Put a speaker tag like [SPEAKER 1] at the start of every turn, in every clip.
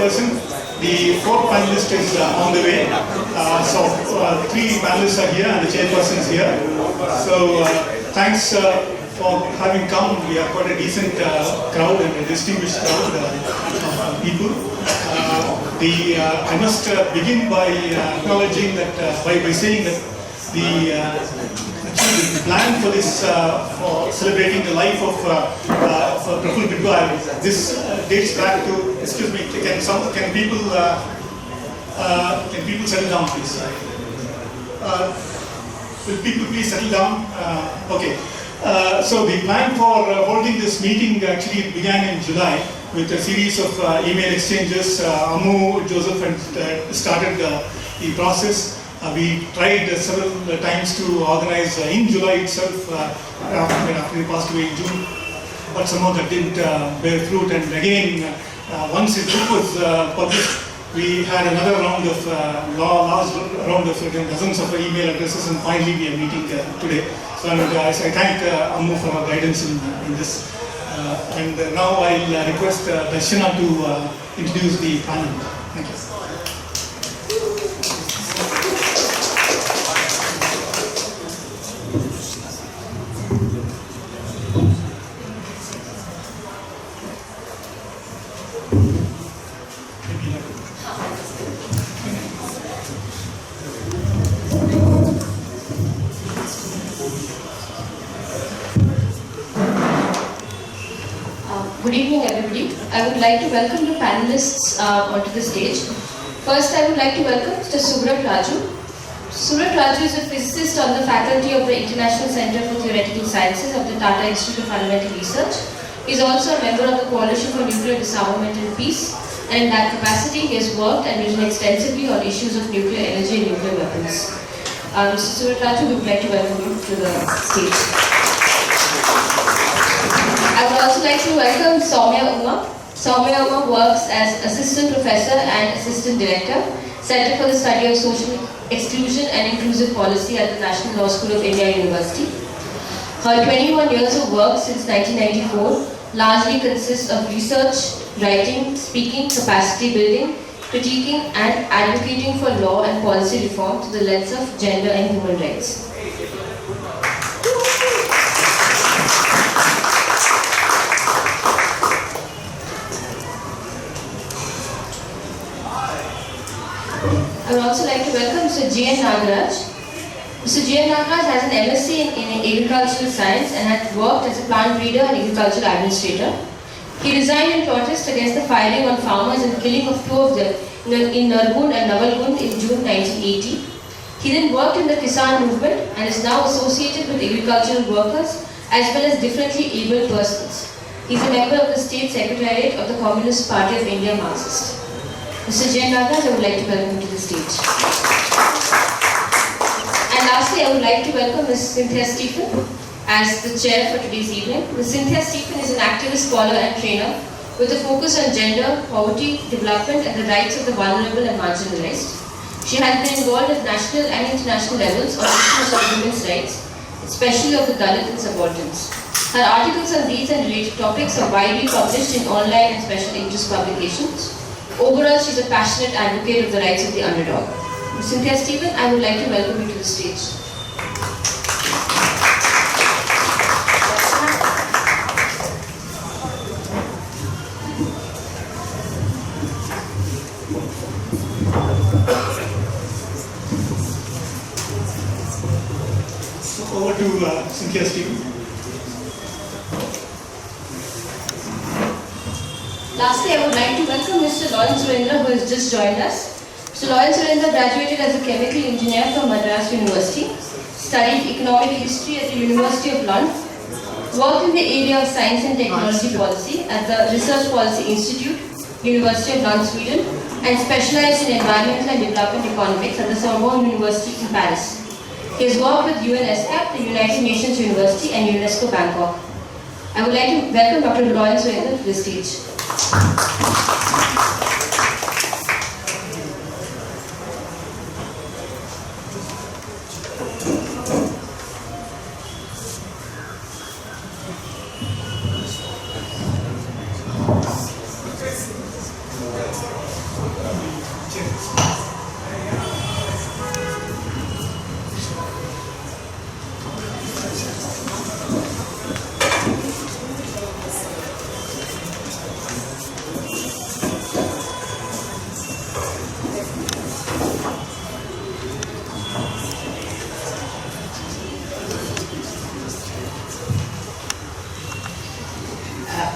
[SPEAKER 1] chairperson. The fourth panelist is on the way. So three panelists are here and the chairperson is here. So thanks for having come. We are quite a decent crowd and a distinguished crowd of people. I must begin by acknowledging that, by saying that actually the plan for this, for celebrating the life of Praful Bidwai, this dates back to, excuse me, can people settle down please? Will people please settle down? Okay. So the plan for holding this meeting actually began in July with a series of email exchanges. Ammu, Joseph started the process. We tried several times to organize in July itself after we passed away in June, but somehow that didn't bear fruit. And again, once his book was published, we had another round of large round of dozens of email addresses, and finally we are meeting today. So I thank Ammu for her guidance in this. And now I'll request Darshana to introduce the panel. Thank you.
[SPEAKER 2] Good evening, everybody. I would like to welcome the panelists onto the stage. First, I would like to welcome Mr. Suvrat Raju. Suvrat Raju is a physicist on the faculty of the International Center for Theoretical Sciences of the Tata Institute of Fundamental Research. He is also a member of the Coalition for Nuclear Disarmament and Peace, and in that capacity, he has worked and written extensively on issues of nuclear energy and nuclear weapons. Mr. Suvrat Raju, we would like to welcome you to the stage. I would also like to welcome Saumya. Saumya works as Assistant Professor and Assistant Director, Center for the Study of Social Exclusion and Inclusive Policy at the National Law School of India University. Her 21 years of work since 1994 largely consists of research, writing, speaking, capacity building, critiquing and advocating for law and policy reform through the lens of gender and human rights. I would also like to welcome Mr. G.N. Nagaraj. Mr. G.N. Nagaraj has an MSc in Agricultural Science and has worked as a plant breeder and agricultural administrator. He resigned in protest against the firing on farmers and killing of two of them in Nargund and Navalgund in June 1980. He then worked in the Kisan movement and is now associated with agricultural workers as well as differently abled persons. He is a member of the State Secretariat of the Communist Party of India, Marxist. Mr. J. Nagaraj, I would like to welcome you to the stage. And lastly, I would like to welcome Ms. Cynthia Stephen as the chair for today's evening. Ms. Cynthia Stephen is an activist, scholar and trainer with a focus on gender, poverty, development and the rights of the vulnerable and marginalized. She has been involved at national and international levels on issues of women's rights, especially of the Dalit and subalterns. Her articles on these and related topics are widely published in online and special interest publications. Overall, she is a passionate advocate of the rights of the underdog. Ms. Cynthia Stephen, I would like to welcome you to the stage.
[SPEAKER 1] So over to Cynthia Stephen.
[SPEAKER 2] Lastly, I would like to welcome Mr. Surendra, who has just joined us. Mr. Surendra graduated as a chemical engineer from Madras University, studied economic history at the University of London, worked in the area of science and technology policy at the Research Policy Institute, University of London, Sweden, and specialized in environmental and development economics at the Sorbonne University in Paris. He has worked with UNESCAP, the United Nations University, and UNESCO Bangkok. I would like to welcome Dr. Surendra to the stage.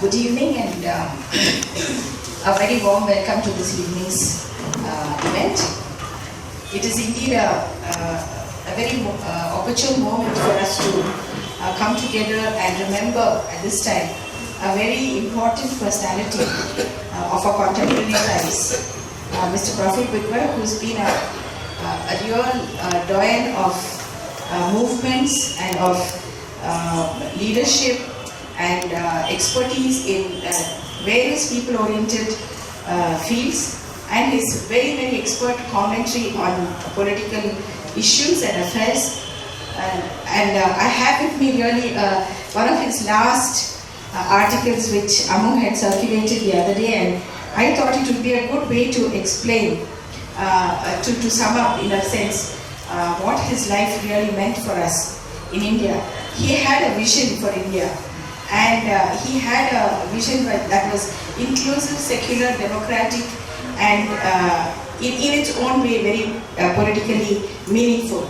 [SPEAKER 3] Good evening and a very warm welcome to this evening's event. It is indeed a very opportune moment for us to come together and remember at this time a very important personality of our contemporary times, Mr. Praful Bidwai, who's been a real doyen of movements and of leadership and expertise in various people-oriented fields, and his very expert commentary on political issues and affairs. I have with me really one of his last articles which Amu had circulated the other day, and I thought it would be a good way to explain, to sum up in a sense, what his life really meant for us in India. He had a vision for India. And he had a vision that was inclusive, secular, democratic, and in its own way very politically meaningful.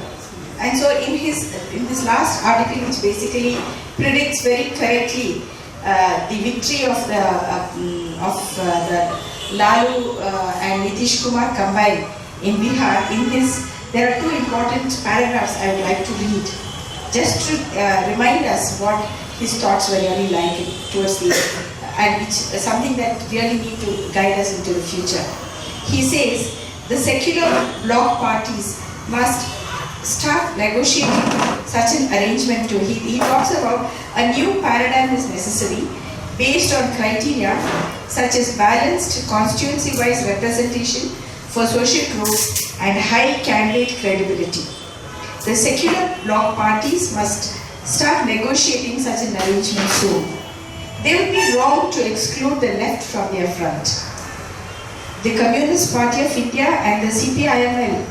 [SPEAKER 3] And so in this last article, which basically predicts very correctly the victory of the Lalu and Nitish Kumar combined in Bihar, there are two important paragraphs I would like to read, just to remind us what his thoughts were really like towards the end, and it's something that really need to guide us into the future. He says, the secular bloc parties must start negotiating such an arrangement too. He talks about a new paradigm is necessary based on criteria such as balanced constituency-wise representation for social growth and high candidate credibility. The secular bloc parties must start negotiating such an arrangement soon. They would be wrong to exclude the left from their front. The Communist Party of India and the CPIML,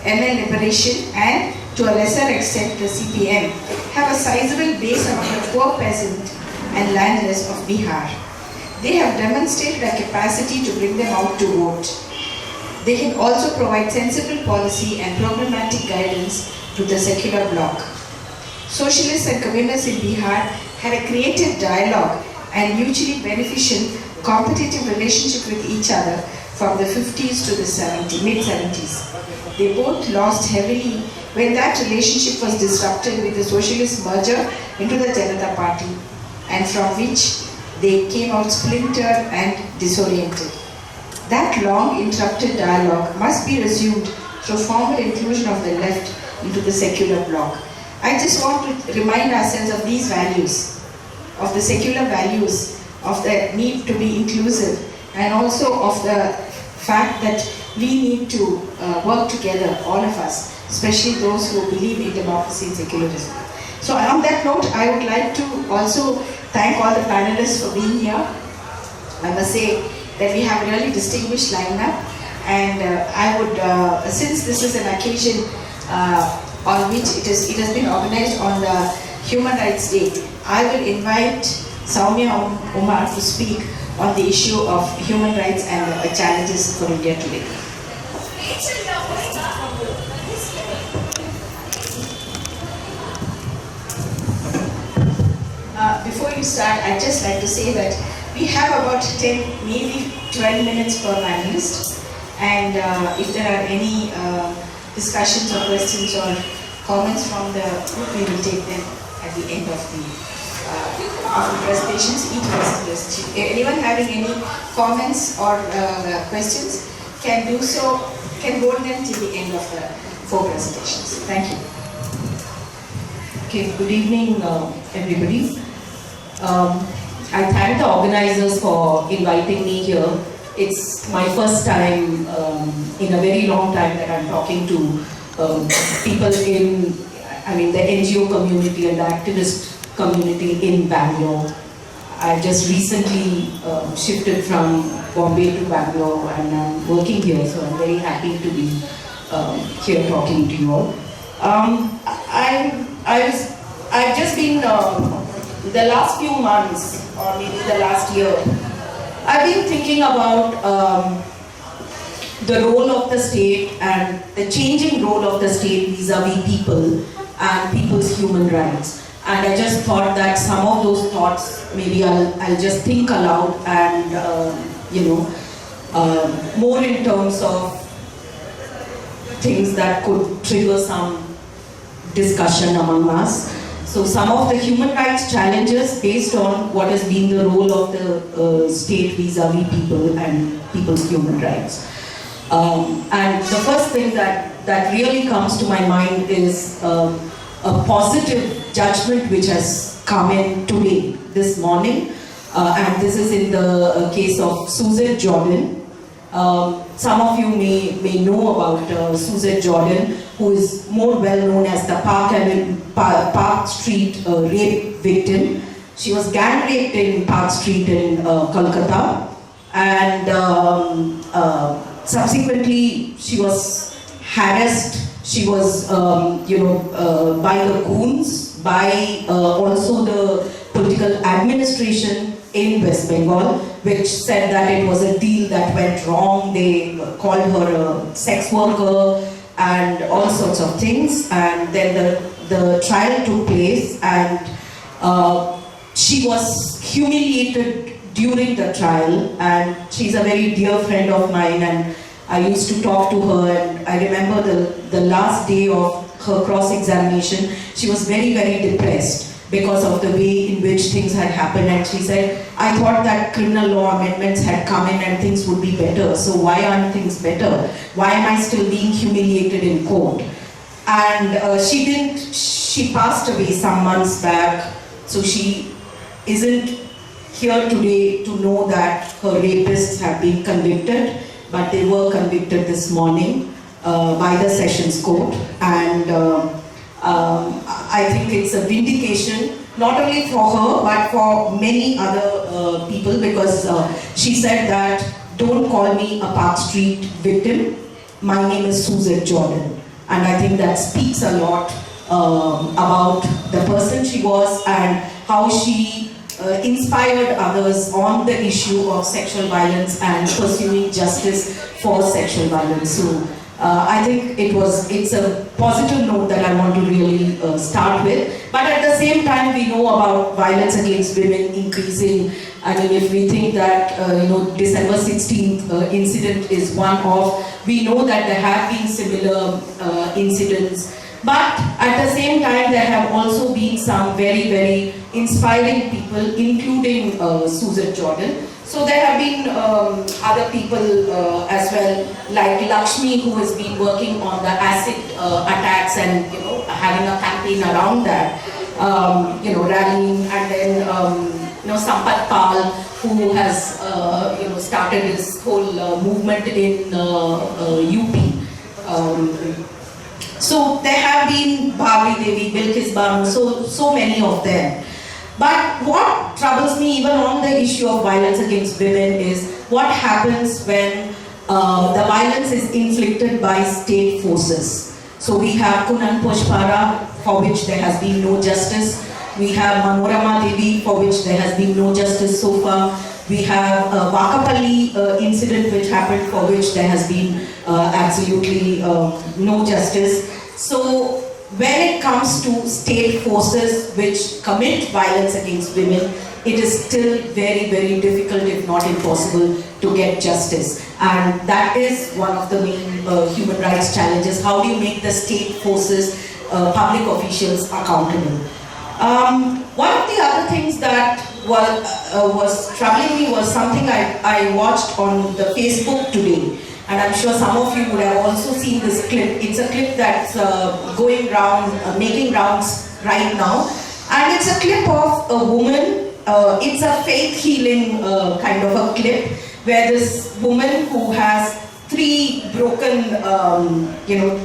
[SPEAKER 3] ML Liberation, and to a lesser extent the CPM, have a sizable base among the poor peasant and landless of Bihar. They have demonstrated a capacity to bring them out to vote. They can also provide sensible policy and programmatic guidance to the secular bloc. Socialists and communists in Bihar had a creative dialogue and mutually beneficial competitive relationship with each other from the 50s to the mid-70s. They both lost heavily when that relationship was disrupted with the socialist merger into the Janata Party, and from which they came out splintered and disoriented. That long interrupted dialogue must be resumed through formal inclusion of the left into the secular bloc. I just want to remind ourselves of these values, of the secular values, of the need to be inclusive, and also of the fact that we need to work together, all of us, especially those who believe in democracy and secularism. So on that note, I would like to also thank all the panelists for being here. I must say that we have a really distinguished lineup, and I would, since this is an occasion on which it has been organized on the Human Rights Day, I will invite Saumya Umar to speak on the issue of human rights and the challenges for India today. Before you start, I'd just like to say that we have about 10, maybe 12 minutes per panelist, and if there are any discussions or questions or comments from the group, we will take them at the end of the presentations, each presentation. Anyone having any comments or questions can do so, can hold them till the end of the 4 presentations. Thank you.
[SPEAKER 4] Okay, good evening everybody. I thank the organizers for inviting me here. It's my first time in a very long time that I'm talking to people in, the NGO community and the activist community in Bangalore. I just recently shifted from Bombay to Bangalore and I'm working here, so I'm very happy to be here talking to you all. I've just been, the last few months, or maybe the last year, I've been thinking about the role of the state and the changing role of the state vis-a-vis people and people's human rights. And I just thought that some of those thoughts, maybe I'll just think aloud and, more in terms of things that could trigger some discussion among us. So some of the human rights challenges based on what has been the role of the state vis-a-vis people and people's human rights. And the first thing that really comes to my mind is a positive judgment which has come in today, this morning, and this is in the case of Suzette Jordan. Some of you may know about Suzette Jordan, who is more well known as the Park Street rape victim. She was gang raped in Park Street in Kolkata, and subsequently she was harassed. She was, by the goons, by also the political administration in West Bengal, which said that it was a deal that went wrong. They called her a sex worker and all sorts of things. And then the trial took place, and she was humiliated during the trial. And she's a very dear friend of mine, and I used to talk to her, and I remember the last day of her cross-examination, she was very, very depressed because of the way in which things had happened, and she said, I thought that criminal law amendments had come in and things would be better, so why aren't things better? Why am I still being humiliated in court? And she passed away some months back, so she isn't here today to know that her rapists have been convicted, but they were convicted this morning by the Sessions Court, and I think it's a vindication, not only for her, but for many other people, because she said that, don't call me a Park Street victim, my name is Suzette Jordan. And I think that speaks a lot about the person she was and how she inspired others on the issue of sexual violence and pursuing justice for sexual violence. So I think it's a positive note that I want to really start with. But at the same time, we know about violence against women increasing. I mean, if we think that December 16th incident is one of, we know that there have been similar incidents. But at the same time, there have also been some very, very inspiring people, including Suzette Jordan. So there have been other people as well, like Lakshmi, who has been working on the acid attacks and having a campaign around that, rallying, and then Sampat Pal, who has started this whole movement in UP. So there have been Bhavri Devi, Bilkis Banu, so many of them. But what troubles me even on the issue of violence against women is what happens when the violence is inflicted by state forces. So we have Kunan Pushpara, for which there has been no justice. We have Manorama Devi, for which there has been no justice so far. We have Vakapalli incident which happened, for which there has been absolutely no justice. So when it comes to state forces which commit violence against women, it is still very, very difficult, if not impossible, to get justice. And that is one of the main human rights challenges. How do you make the state forces, public officials accountable? One of the other things that was troubling me was something I watched on the Facebook today. And I'm sure some of you would have also seen this clip. It's a clip that's going round, making rounds right now. And it's a clip of a woman. It's a faith healing kind of a clip where this woman who has 3 broken,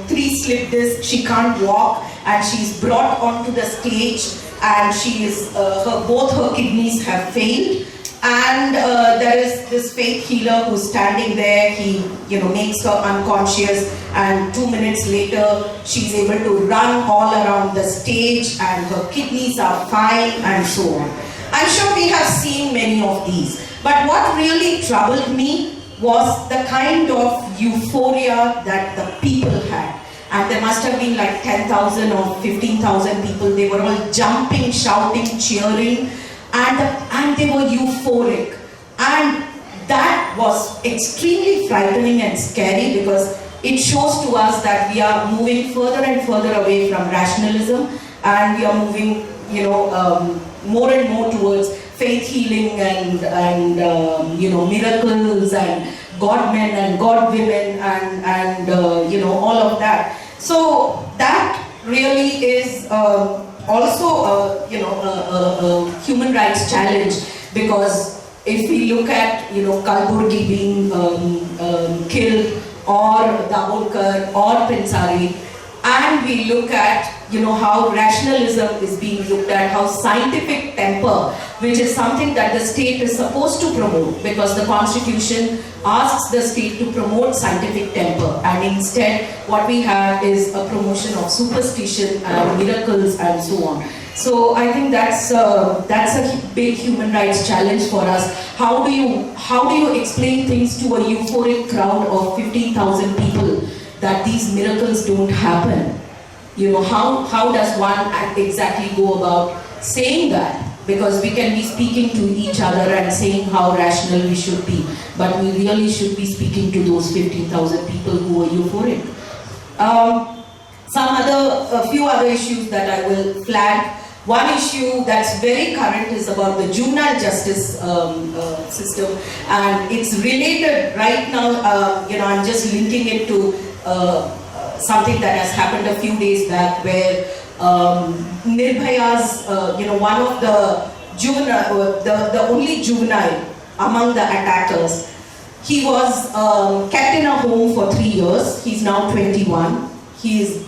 [SPEAKER 4] 3 slip discs, she can't walk, and she's brought onto the stage and she is both her kidneys have failed. And there is this faith healer who's standing there. He, makes her unconscious, and 2 minutes later, she's able to run all around the stage, and her kidneys are fine, and so on. I'm sure we have seen many of these. But what really troubled me was the kind of euphoria that the people had. And there must have been like 10,000 or 15,000 people. They were all jumping, shouting, cheering. And they were euphoric, and that was extremely frightening and scary, because it shows to us that we are moving further and further away from rationalism, and we are moving, more and more towards faith healing and miracles and God men and God women and all of that. So that really is. Also a human rights challenge, because if we look at Kalburgi being killed, or Dabholkar or Pensari, and we look at how rationalism is being looked at, how scientific temper, which is something that the state is supposed to promote, because the constitution asks the state to promote scientific temper, and instead what we have is a promotion of superstition and miracles and so on. So I think that's a big human rights challenge for us. How do you explain things to a euphoric crowd of 15,000 people that these miracles don't happen? How does one exactly go about saying that? Because we can be speaking to each other and saying how rational we should be, but we really should be speaking to those 15,000 people who are euphoric. A few other issues that I will flag. One issue that's very current is about the juvenile justice system, and it's related right now. I'm just linking it to something that has happened a few days back, where Nirbhaya's, one of the juvenile, the only juvenile among the attackers, he was kept in a home for 3 years. He's now 21. He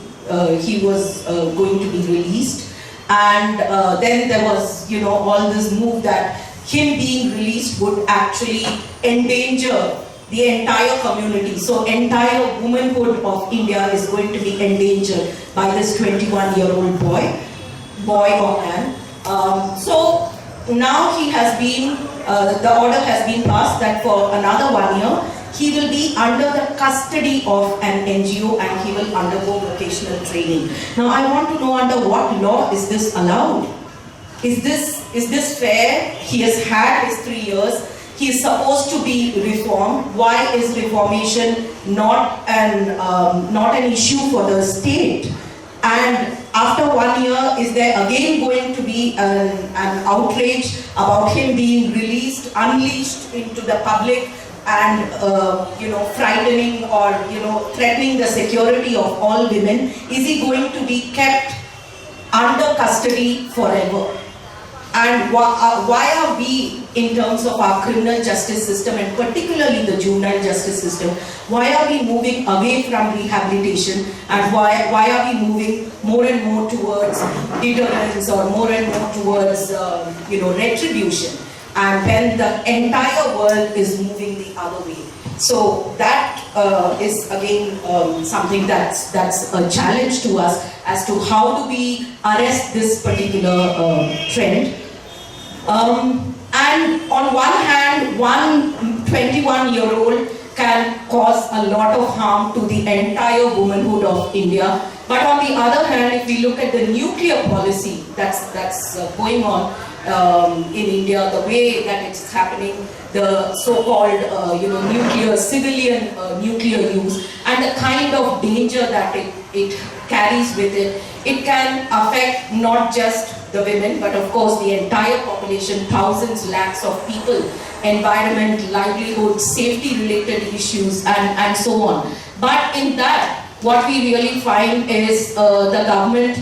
[SPEAKER 4] was going to be released, and then there was, all this move that him being released would actually endanger the entire community. So entire womanhood of India is going to be endangered by this 21-year-old boy or man. So now he has been, the order has been passed that for another 1 year, he will be under the custody of an NGO, and he will undergo vocational training. Now I want to know, under what law is this allowed? Is this fair? He has had his 3 years. He is supposed to be reformed. Why is reformation not an issue for the state? And after 1 year, is there again going to be an outrage about him being released, unleashed into the public, and frightening or threatening the security of all women? Is he going to be kept under custody forever? And why are we, in terms of our criminal justice system, and particularly the juvenile justice system, why are we moving away from rehabilitation, and why are we moving more and more towards deterrence, or more and more towards retribution, and when the entire world is moving the other way? So that is again something that's a challenge to us as to how do we arrest this particular trend. And on one hand, one 21-year-old can cause a lot of harm to the entire womanhood of India. But on the other hand, if we look at the nuclear policy that's going on in India, the way that it's happening, the so-called nuclear, civilian nuclear use, and the kind of danger that it carries with it, it can affect not just the women, but of course the entire population, thousands, lakhs of people, environment, livelihood, safety-related issues, and so on. But in that, what we really find is the government,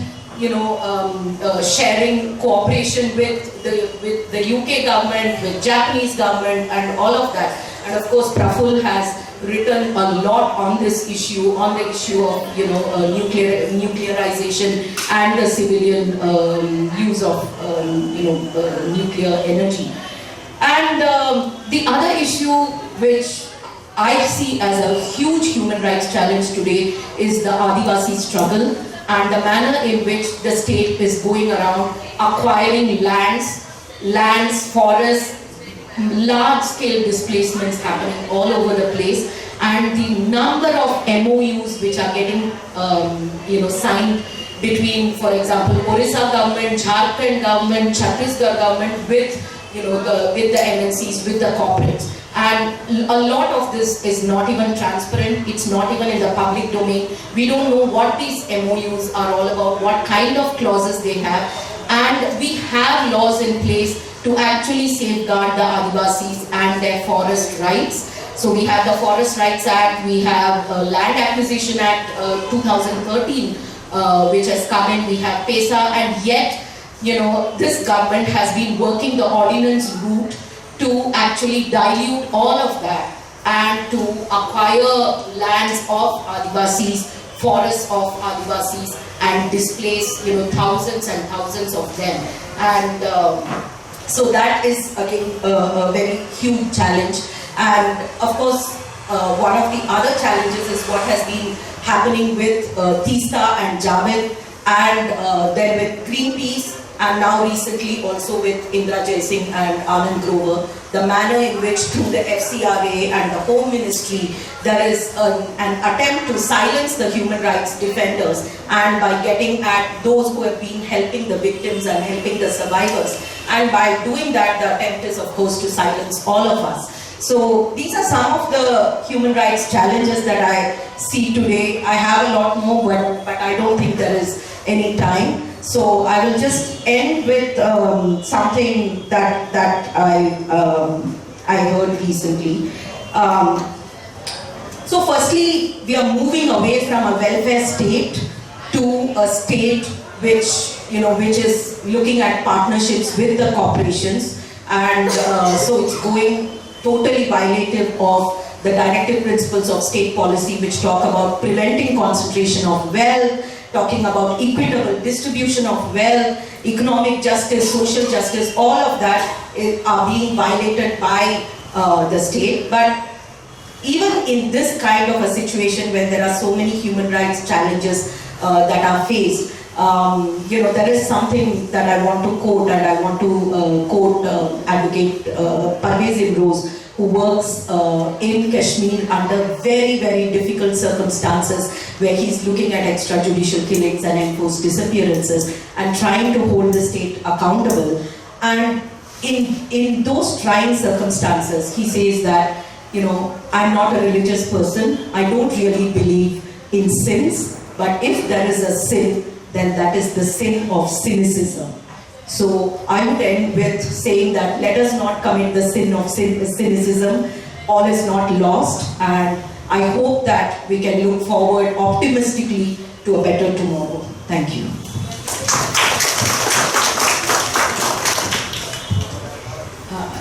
[SPEAKER 4] sharing cooperation with the UK government, with Japanese government, and all of that. And of course, Praful has written a lot on this issue, on the issue of nuclearization and the civilian use of nuclear energy. And the other issue which I see as a huge human rights challenge today is the Adivasi struggle and the manner in which the state is going around acquiring lands, forests, large-scale displacements happening all over the place, and the number of MOUs which are getting signed between, for example, Orissa government, Jharkhand government, Chhattisgarh government with the MNCs, with the corporates. And a lot of this is not even transparent, it's not even in the public domain. We don't know what these MOUs are all about, what kind of clauses they have, and we have laws in place to actually safeguard the Adivasis and their forest rights. So we have the Forest Rights Act, we have Land Acquisition Act 2013 which has come in, we have PESA, and yet this government has been working the ordinance route to actually dilute all of that and to acquire lands of Adivasis, forests of Adivasis, and displace thousands and thousands of them. And so that is again a very huge challenge. And of course, one of the other challenges is what has been happening with Teesta and Javed, and then with Greenpeace, and now recently also with Indra Jaising and Anand Grover, the manner in which through the FCRA and the Home Ministry there is an attempt to silence the human rights defenders, and by getting at those who have been helping the victims and helping the survivors, and by doing that the attempt is of course to silence all of us. So these are some of the human rights challenges that I see today. I have a lot more, but I don't think there is any time. So I will just end with something that I heard recently. So firstly, we are moving away from a welfare state to a state which is looking at partnerships with the corporations, and so it's going totally violative of the directive principles of state policy, which talk about preventing concentration of wealth, talking about equitable distribution of wealth, economic justice, social justice. All of that are being violated by the state. But even in this kind of a situation when there are so many human rights challenges that are faced, there is something that I want to quote, and I want to quote Advocate Parvez Imroz, who works in Kashmir under very, very difficult circumstances, where he's looking at extrajudicial killings and enforced disappearances and trying to hold the state accountable. And in those trying circumstances, he says that, I'm not a religious person, I don't really believe in sins, but if there is a sin, then that is the sin of cynicism. So I would end with saying that let us not commit the sin of cynicism. All is not lost, and I hope that we can look forward optimistically to a better tomorrow. Thank you.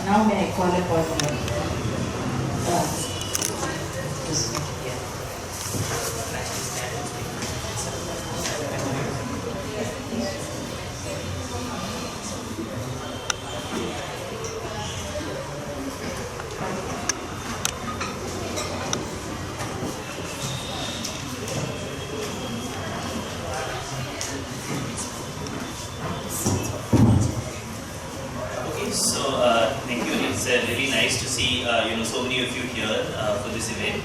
[SPEAKER 3] Now may I call upon
[SPEAKER 5] thank you. It's really nice to see so many of you here for this event.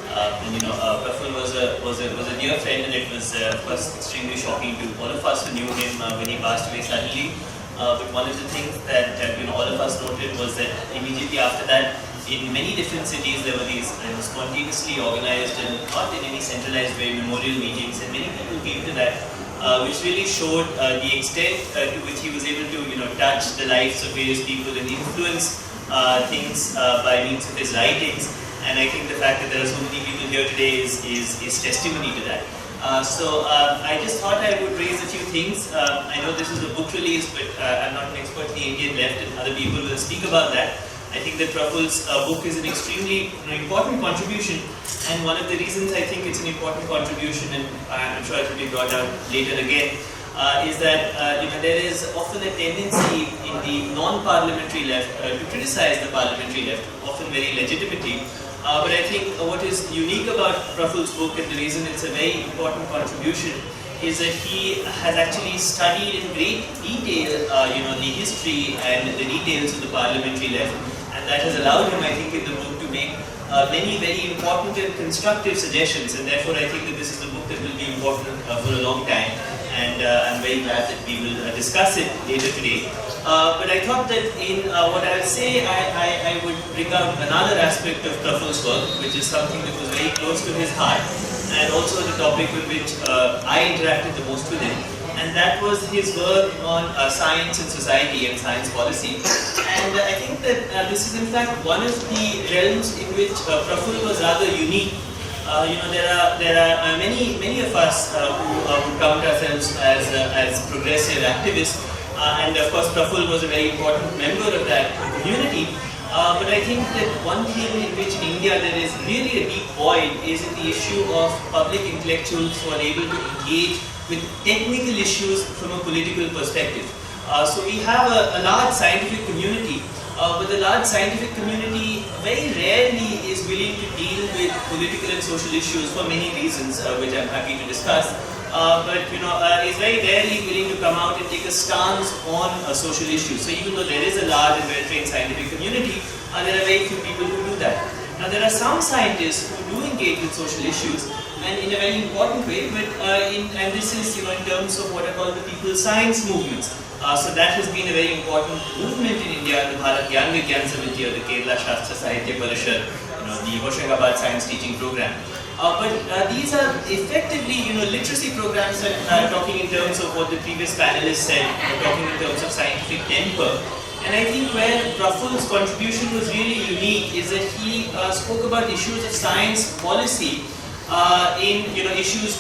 [SPEAKER 5] Praful was a dear friend, and it was of course extremely shocking to all of us who knew him when he passed away suddenly. But one of the things that all of us noted was that immediately after that, in many different cities there were these spontaneously organized and not in any centralized way memorial meetings, and many people came to that. Which really showed the extent to which he was able to, touch the lives of various people and influence things by means of his writings. And I think the fact that there are so many people here today is testimony to that. So I just thought I would raise a few things. I know this is a book release, but I'm not an expert in the Indian left, and other people will speak about that. I think that Praful's book is an extremely important contribution, and one of the reasons I think it's an important contribution, and I'm sure it will be brought out later again, is that there is often a tendency in the non-parliamentary left to criticize the parliamentary left, often very legitimately. But I think what is unique about Praful's book, and the reason it's a very important contribution, is that he has actually studied in great detail, the history and the details of the parliamentary left, and that has allowed him, I think, in the book to make many very important and constructive suggestions, and therefore I think that this is a book that will be important for a long time, and I'm very glad that we will discuss it later today. But I thought that in what I'll say, I would bring out another aspect of Praful's work, which is something that was very close to his heart, and also the topic with which I interacted the most with him, and that was his work on science and society and science policy. And I think that this is in fact one of the realms in which Praful was rather unique. There are many of us who count ourselves as progressive activists, and of course Praful was a very important member of that community. But I think that one thing in which in India there is really a deep void is in the issue of public intellectuals who are able to engage with technical issues from a political perspective. So we have a large scientific community, but the large scientific community very rarely is willing to deal with political and social issues for many reasons, which I'm happy to discuss. But is very rarely willing to come out and take a stance on social issues. So even though there is a large and well-trained scientific community, there are very few people who do that. Now there are some scientists who do engage with social issues, and in a very important way. But and this is in terms of what are called the people's science movements. So that has been a very important movement in India, the Bharat Gyan Vigyan Samiti or the Kerala Shastra Sahitya Parishad, the Hoshangabad Science Teaching Program. But these are effectively, literacy programs that are talking in terms of what the previous panelists said, talking in terms of scientific temper. And I think where Praful's contribution was really unique is that he spoke about issues of science policy in issues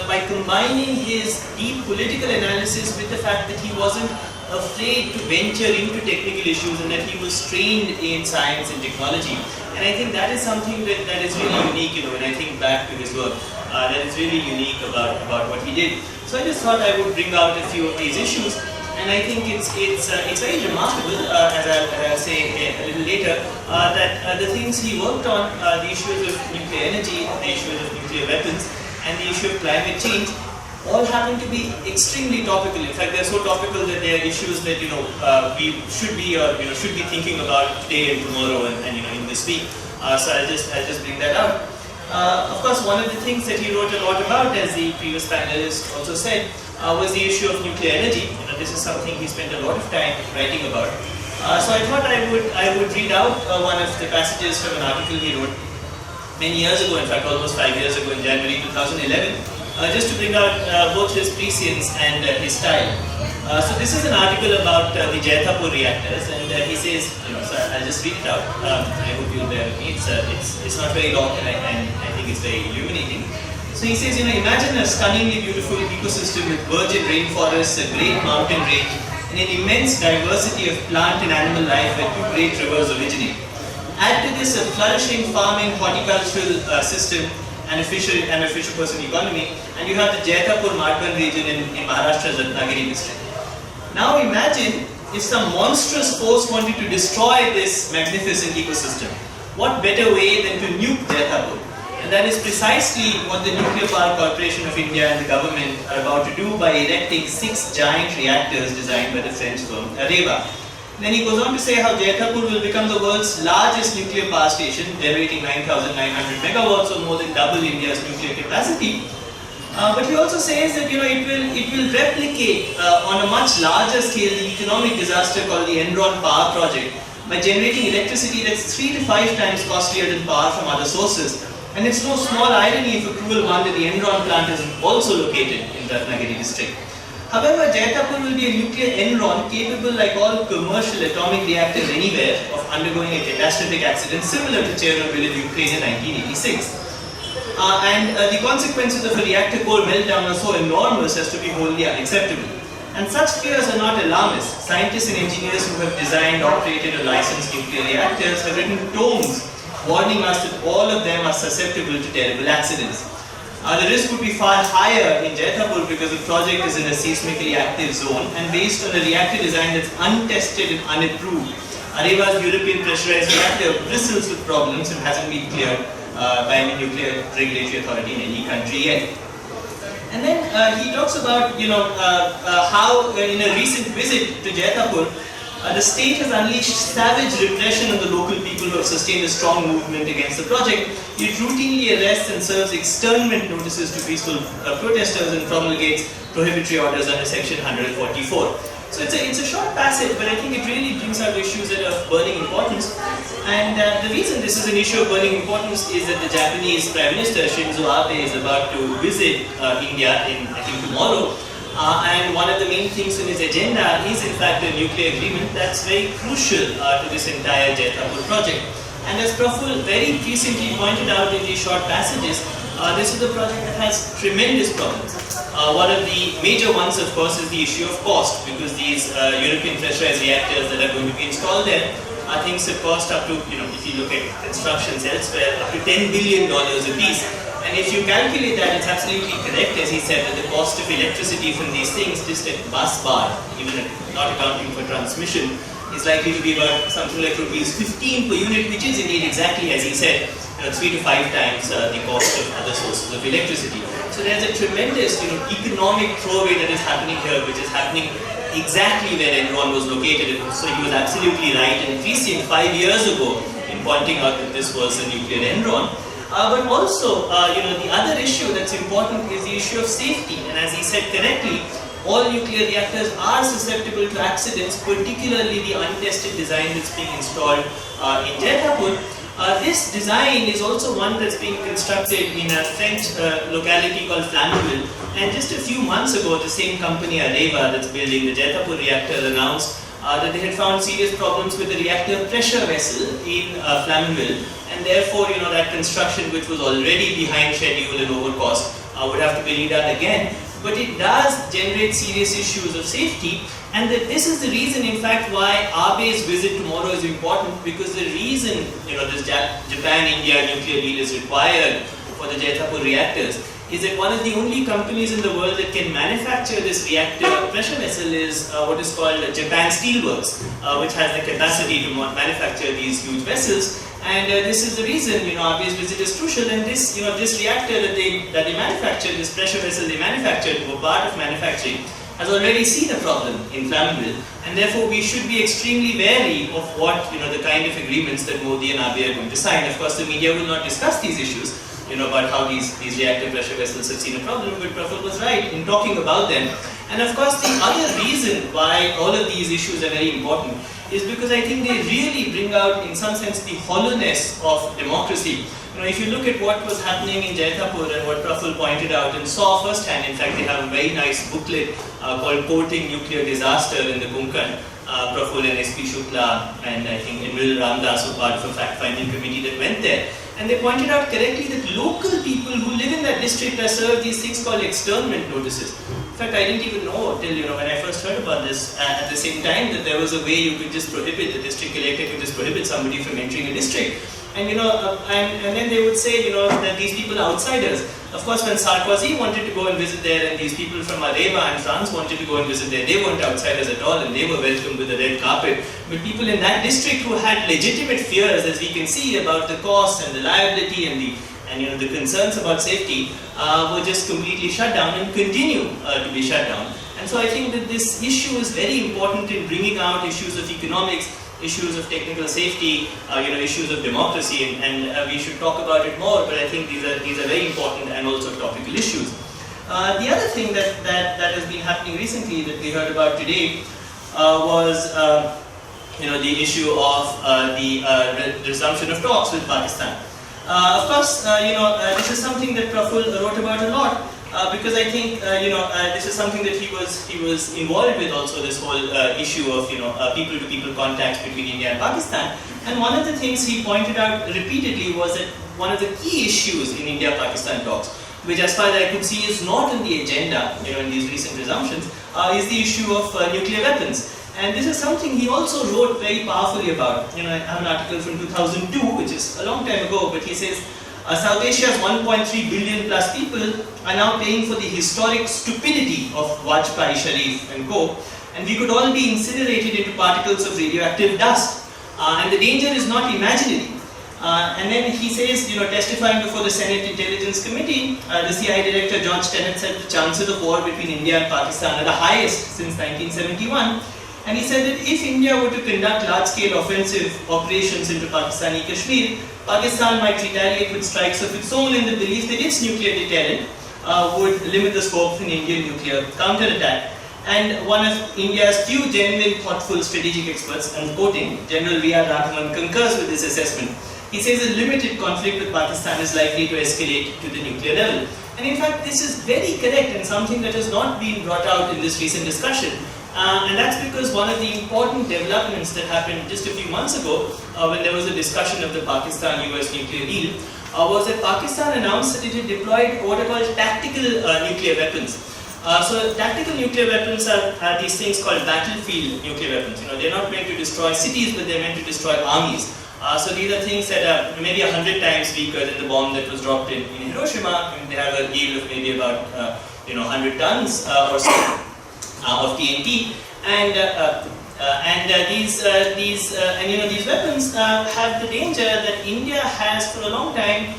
[SPEAKER 5] by combining his deep political analysis with the fact that he wasn't afraid to venture into technical issues and that he was trained in science and technology. And I think that is something that is really unique, when I think back to his work, that is really unique about what he did. So I just thought I would bring out a few of these issues, and I think it's very remarkable, as I'll say a little later, that the things he worked on, the issues of nuclear energy, the issues of nuclear weapons, and the issue of climate change, all happen to be extremely topical. In fact, they're so topical that they are issues that we should be thinking about today and tomorrow and in this week. So I'll just bring that out. Of course, one of the things that he wrote a lot about, as the previous panelist also said, was the issue of nuclear energy. This is something he spent a lot of time writing about. So I thought I would read out one of the passages from an article he wrote many years ago. In fact, almost 5 years ago, in January 2011. Just to bring out both his prescience and his style. So this is an article about the Jaitapur reactors, and he says, so I'll just read it out. I hope you'll bear with me. It's not very long, and I think it's very illuminating. So he says, imagine a stunningly beautiful ecosystem with virgin rainforests, a great mountain range, and an immense diversity of plant and animal life where two great rivers originate. Add to this a flourishing farming horticultural system and a fisher person economy, and you have the Jaitapur Madhban region in Maharashtra's Ratnagiri district. Now imagine if some monstrous force wanted to destroy this magnificent ecosystem. What better way than to nuke Jaitapur? And that is precisely what the Nuclear Power Corporation of India and the government are about to do by erecting 6 giant reactors designed by the French firm Areva. Then he goes on to say how Jaitapur will become the world's largest nuclear power station, generating 9,900 megawatts, or more than double India's nuclear capacity. But he also says that it will replicate on a much larger scale the economic disaster called the Enron Power Project by generating electricity that's 3 to 5 times costlier than power from other sources. And it's no small irony, if a cruel one, that the Enron plant is also located in Ratnagiri district. However, Jaitapur will be a nuclear Enron capable, like all commercial atomic reactors anywhere, of undergoing a catastrophic accident similar to Chernobyl in Ukraine in 1986. And the consequences of a reactor core meltdown are so enormous as to be wholly unacceptable. And such fears are not alarmist. Scientists and engineers who have designed, operated or licensed nuclear reactors have written tomes warning us that all of them are susceptible to terrible accidents. The risk would be far higher in Jaitapur because the project is in a seismically active zone and based on a reactor design that's untested and unapproved. Areva's European pressurized reactor bristles with problems and hasn't been cleared by any nuclear regulatory authority in any country yet. And then he talks about, how in a recent visit to Jaitapur, the state has unleashed savage repression on the local people who have sustained a strong movement against the project. It routinely arrests and serves externment notices to peaceful protesters and promulgates prohibitory orders under Section 144. So it's a short passage, but I think it really brings out issues that are of burning importance. And the reason this is an issue of burning importance is that the Japanese Prime Minister Shinzo Abe is about to visit India in, I think, tomorrow. And one of the main things on his agenda is in fact a nuclear agreement that's very crucial to this entire Jaitapur project. And as Praful very recently pointed out in these short passages, this is a project that has tremendous problems. One of the major ones, of course, is the issue of cost, because these European pressurized reactors that are going to be installed there are things that cost up to, if you look at constructions elsewhere, up to $10 billion a piece. And if you calculate that, it's absolutely correct, as he said, that the cost of electricity from these things, just at bus bar, even not accounting for transmission, is likely to be about something like rupees 15 per unit, which is indeed exactly, as he said, 3 to 5 times the cost of other sources of electricity. So there's a tremendous, economic throwaway that is happening here, which is happening exactly where Enron was located. So he was absolutely right and prescient 5 years ago in pointing out that this was a nuclear Enron. But also, the other issue that's important is the issue of safety. And as he said correctly, all nuclear reactors are susceptible to accidents, particularly the untested design that's being installed in Jaitapur. This design is also one that's being constructed in a French locality called Flamanville. And just a few months ago, the same company, Areva, that's building the Jaitapur reactor, announced that they had found serious problems with the reactor pressure vessel in Flamanville. And therefore, that construction, which was already behind schedule and over cost, would have to be redone again. But it does generate serious issues of safety, and that this is the reason, in fact, why Abe's visit tomorrow is important, because the reason, this Japan-India nuclear deal is required for the Jaitapur reactors is that one of the only companies in the world that can manufacture this reactor pressure vessel is what is called Japan Steel Works, which has the capacity to manufacture these huge vessels. And this is the reason, Abe's visit is crucial. And this, this reactor that they manufactured, this pressure vessel they manufactured, or part of manufacturing, has already seen a problem in Flamanville. And therefore, we should be extremely wary of what, the kind of agreements that Modi and Abe are going to sign. Of course, the media will not discuss these issues, about how these reactor pressure vessels have seen a problem, but Praful was right in talking about them. And of course, the other reason why all of these issues are very important is because I think they really bring out, in some sense, the hollowness of democracy. If you look at what was happening in Jaitapur and what Praful pointed out and saw firsthand, in fact, they have a very nice booklet called Porting Nuclear Disaster in the Konkan. Praful and SP Shukla and I think Emil Ramdas were part of a fact-finding committee that went there. And they pointed out correctly that local people who live in that district are served these things called externment notices. In fact, I didn't even know till when I first heard about this at the same time that there was a way you could just prohibit, the district collector could just prohibit somebody from entering a district. And and then they would say that these people are outsiders. Of course, when Sarkozy wanted to go and visit there, and these people from Areva and France wanted to go and visit there, they weren't outsiders at all, and they were welcomed with a red carpet. But people in that district who had legitimate fears, as we can see, about the cost and the liability and the concerns about safety, were just completely shut down and continue to be shut down. And so I think that this issue is very important in bringing out issues of economics, issues of technical safety, issues of democracy, and we should talk about it more. But I think these are very important and also topical issues. The other thing that has been happening recently that we heard about today was the issue of the resumption of talks with Pakistan. Of course, this is something that Praful wrote about a lot. Because I think this is something that he was involved with also, this whole issue of people-to-people contacts between India and Pakistan. And one of the things he pointed out repeatedly was that one of the key issues in India-Pakistan talks which as far as I could see is not on the agenda, in these recent resumptions, is the issue of nuclear weapons. And this is something he also wrote very powerfully about. I have an article from 2002, which is a long time ago, but he says, South Asia's 1.3 billion plus people are now paying for the historic stupidity of Vajpayee, Sharif and co. And we could all be incinerated into particles of radioactive dust. And the danger is not imaginary. And then he says, testifying before the Senate Intelligence Committee, the CIA Director George Tenet said the chances of war between India and Pakistan are the highest since 1971. And he said that if India were to conduct large-scale offensive operations into Pakistani Kashmir, Pakistan might retaliate with strikes of its own in the belief that its nuclear deterrent would limit the scope of an Indian nuclear counterattack. And one of India's few genuine, thoughtful, strategic experts, I'm quoting, General V.R. Raghavan concurs with this assessment. He says a limited conflict with Pakistan is likely to escalate to the nuclear level. And in fact, this is very correct and something that has not been brought out in this recent discussion. And that's because one of the important developments that happened just a few months ago, when there was a discussion of the Pakistan-US nuclear deal, was that Pakistan announced that it had deployed what are called tactical nuclear weapons. So tactical nuclear weapons are these things called battlefield nuclear weapons. They're not meant to destroy cities, but they're meant to destroy armies. So these are things that are maybe 100 times weaker than the bomb that was dropped in Hiroshima. They have a yield of maybe about 100 tons or so of TNT. These weapons have the danger that India has for a long time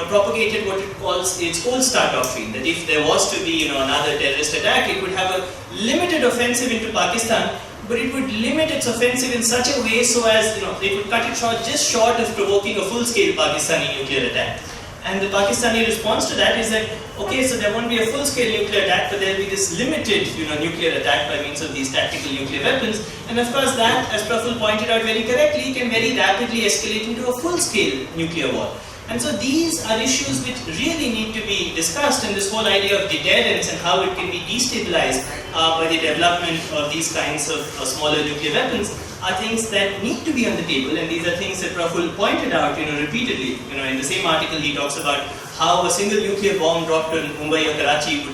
[SPEAKER 5] propagated what it calls its Cold Star doctrine, that if there was to be another terrorist attack, it would have a limited offensive into Pakistan, but it would limit its offensive in such a way so as it would cut it short, just short of provoking a full-scale Pakistani nuclear attack. And the Pakistani response to that is that, okay, so there won't be a full-scale nuclear attack, but there will be this limited nuclear attack by means of these tactical nuclear weapons. And of course that, as Praful pointed out very correctly, can very rapidly escalate into a full-scale nuclear war. And so these are issues which really need to be discussed, and this whole idea of deterrence and how it can be destabilized by the development of these kinds of smaller nuclear weapons are things that need to be on the table, and these are things that Praful pointed out repeatedly. In the same article he talks about how a single nuclear bomb dropped on Mumbai or Karachi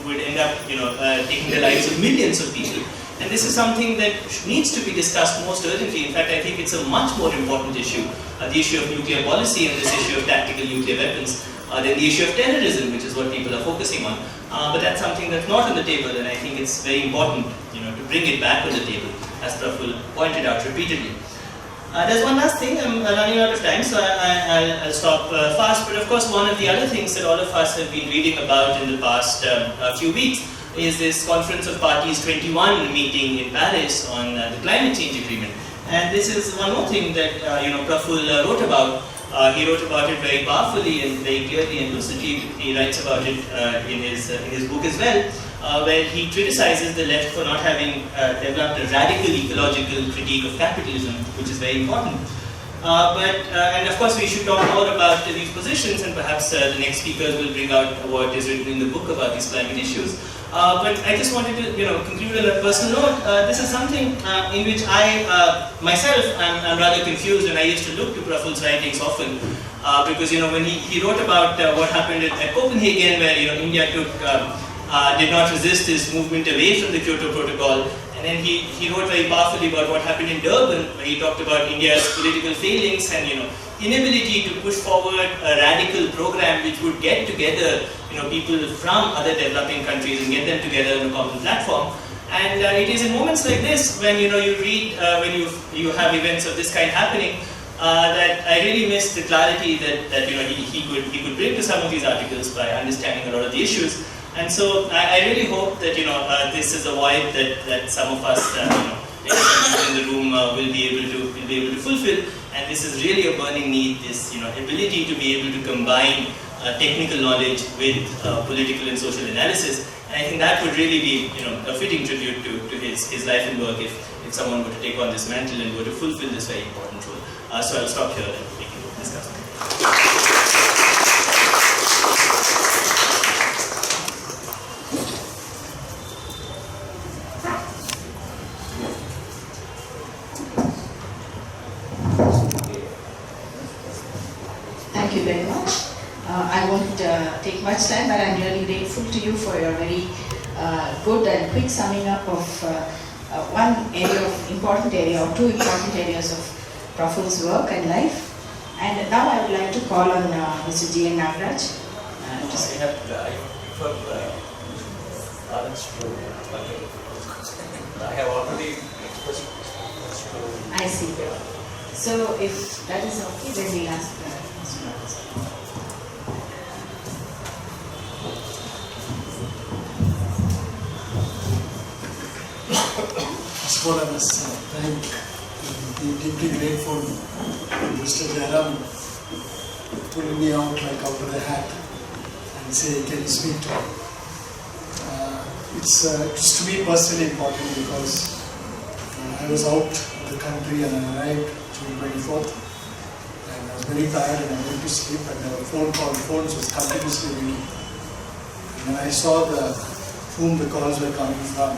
[SPEAKER 5] would end up taking the lives of millions of people. And this is something that needs to be discussed most urgently. In fact, I think it's a much more important issue, the issue of nuclear policy and this issue of tactical nuclear weapons, than the issue of terrorism, which is what people are focusing on. But that's something that's not on the table, and I think it's very important to bring it back on the table, as Praful pointed out repeatedly. There's one last thing, I'm running out of time, so I'll stop fast. But of course, one of the other things that all of us have been reading about in the past few weeks is this Conference of Parties 21 meeting in Paris on the climate change agreement. And this is one more thing that Praful wrote about. He wrote about it very powerfully and very clearly and lucidly. He writes about it in his book as well, where he criticizes the left for not having developed a radical ecological critique of capitalism, which is very important. And of course we should talk more about these positions, and perhaps the next speakers will bring out what is written in the book about these climate issues. But I just wanted to conclude on a personal note. This is something in which I myself am rather confused, and I used to look to Praful's writings often because when he wrote about what happened at Copenhagen, where India did not resist this movement away from the Kyoto Protocol. And then he wrote very powerfully about what happened in Durban, where he talked about India's political failings and inability to push forward a radical program which would get together people from other developing countries and get them together on a common platform. And it is in moments like this when you read when you have events of this kind happening that I really miss the clarity that he could bring to some of these articles by understanding a lot of the issues. And so I really hope that this is a void that some of us in the room will be able to fulfill. And this is really a burning need, this ability to be able to combine technical knowledge with political and social analysis. And I think that would really be a fitting tribute to his life and work if someone were to take on this mantle and were to fulfill this very important role. So I'll stop here and we can discuss.
[SPEAKER 3] Thank you very much. I won't take much time, but I'm really grateful to you for your very good and quick summing up of one area of important area or two important areas of Praful's work and life. And now I would like to call on Mr. G.N. Nagaraj.
[SPEAKER 6] I prefer Arund's to I have already expressed to.
[SPEAKER 3] I see. So if that is okay, then we'll ask Mr. Nagaraj.
[SPEAKER 7] First of all, I must thank and be deeply grateful to Mr. Jairam pulling me out like out of the hat and say, can you speak to me? It's to me personally important because I was out of the country and I arrived June 24th and I was very tired and I went to sleep and there were phones was continuously ringing. And when I saw whom the calls were coming from,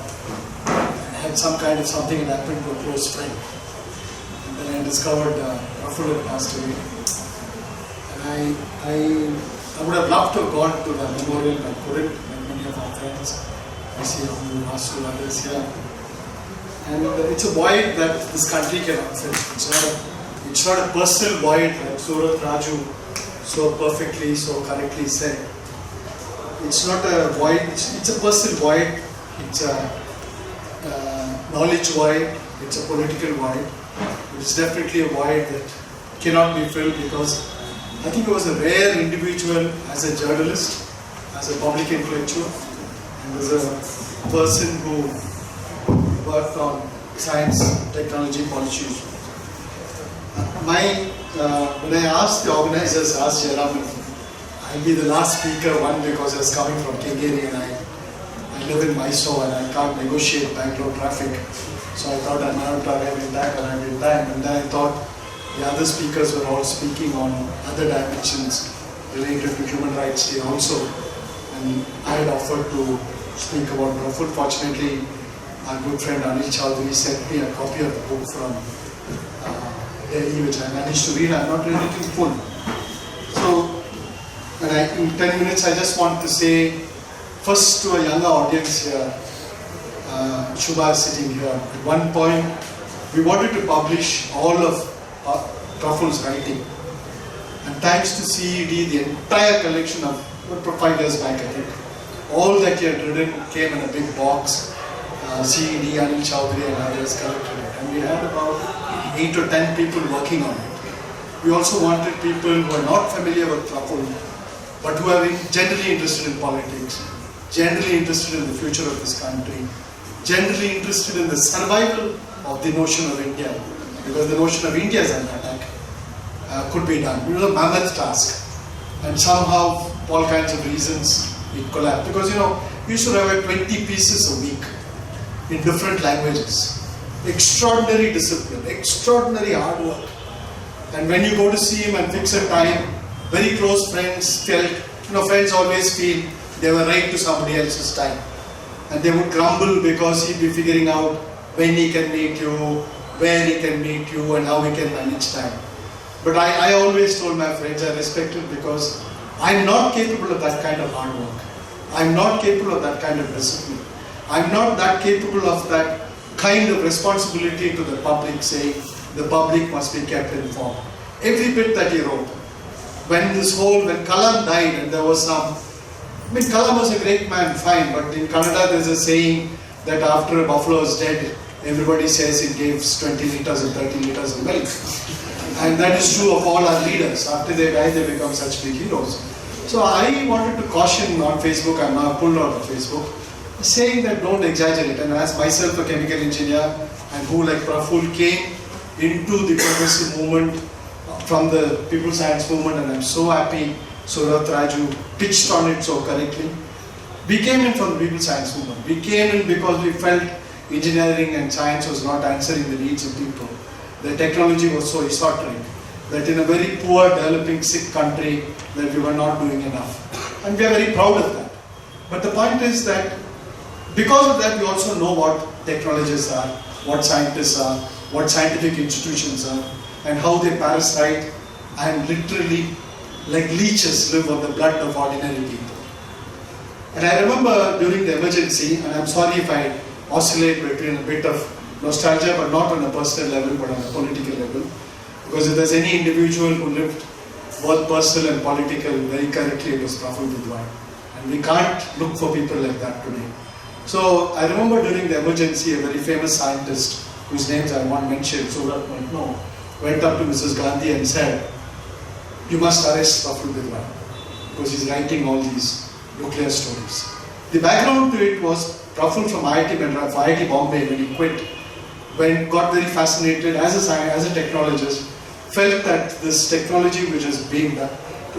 [SPEAKER 7] I had some kind of something that happened to a close friend. And then I discovered Praful had passed away. And I would have loved to have gone to the memorial but couldn't, like many of our friends. I see Amu, Astu, others here. And it's a void that this country cannot fill. It's not a personal void like Suvrat, Raju so perfectly, so correctly said. It's not a void, it's a personal void, it's a knowledge void, it's a political void. It's definitely a void that cannot be filled because I think it was a rare individual as a journalist, as a public intellectual, and as a person who worked on science, technology, policy issues. When I asked the organizers, asked Jairam, I'll be the last speaker, one because I was coming from Kengeri and I live in Mysore and I can't negotiate Bangalore traffic. So I thought I might arrive in time. And then I thought the other speakers were all speaking on other dimensions related to human rights day also. And I had offered to speak about Praful. Fortunately, our good friend Anil Chaudhary sent me a copy of the book from Delhi, which I managed to read. I'm not read it in full. So, in 10 minutes, I just want to say, first to a younger audience here, Shubha is sitting here. At one point, we wanted to publish all of Praful's writing. And thanks to CED, the entire collection of 5 years back, I think, all that he had written came in a big box. CED, Anil Chaudhary and others collected it. And we had about 8 or 10 people working on it. We also wanted people who are not familiar with Praful, but who are generally interested in politics, generally interested in the future of this country, generally interested in the survival of the notion of India, because the notion of India as an attack could be done. It was a mammoth task, and somehow, for all kinds of reasons, it collapsed. Because we used to write 20 pieces a week in different languages. Extraordinary discipline, extraordinary hard work. And when you go to see him and fix a time, very close friends felt, friends always feel they were right to somebody else's time. And they would grumble because he'd be figuring out when he can meet you, where he can meet you, and how he can manage time. But I always told my friends I respect it because I'm not capable of that kind of hard work. I'm not capable of that kind of discipline. I'm not that capable of that kind of responsibility to the public, saying the public must be kept informed. Every bit that he wrote. When Kalam died and there was Kalam was a great man, fine, but in Kannada there's a saying that after a buffalo is dead, everybody says it gives 20 liters or 30 liters of milk. And that is true of all our leaders. After they die, they become such big heroes. So I wanted to caution on Facebook, I'm now pulled out of Facebook, saying that don't exaggerate. And as myself a chemical engineer and who like Praful came into the progressive movement from the People Science movement, and I'm so happy Suvrat, Raju pitched on it so correctly. We came in from the People Science movement. We came in because we felt engineering and science was not answering the needs of people. The technology was so esoteric that in a very poor, developing, sick country that we were not doing enough. And we are very proud of that. But the point is that because of that, we also know what technologies are, what scientists are, what scientific institutions are, and how they parasite and literally like leeches live on the blood of ordinary people. And I remember during the emergency, and I'm sorry if I oscillate between a bit of nostalgia, but not on a personal level, but on a political level. Because if there's any individual who lived both personal and political very correctly, it was Praful Bidwai. And we can't look for people like that today. So I remember during the emergency, a very famous scientist, whose names I won't mention, Suvrat might know, went up to Mrs. Gandhi and said, "You must arrest Praful Bidwai, because he's writing all these nuclear stories." The background to it was Praful from IIT Bombay, when he quit, got very fascinated as a technologist, felt that this technology which is being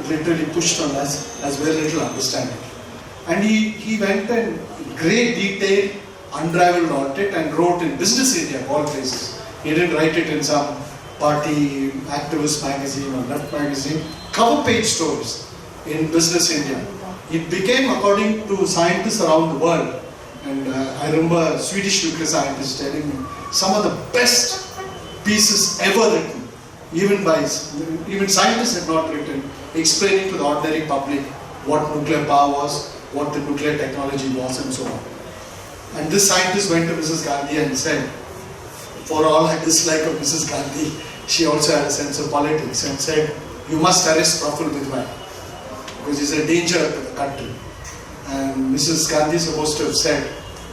[SPEAKER 7] literally pushed on us has very little understanding. And he went and in great detail unraveled on it and wrote in Business India, of all places. He didn't write it in some party activist magazine or left magazine. Cover page stories in Business India. It became, according to scientists around the world, and I remember a Swedish nuclear scientist telling me, some of the best pieces ever written, even scientists had not written, explaining to the ordinary public what nuclear power was, what the nuclear technology was, and so on. And this scientist went to Mrs. Gandhi and said, for all I dislike of Mrs. Gandhi, she also had a sense of politics, and said, "You must arrest Praful Bidwai, because he's a danger to the country." And Mrs. Gandhi is supposed to have said,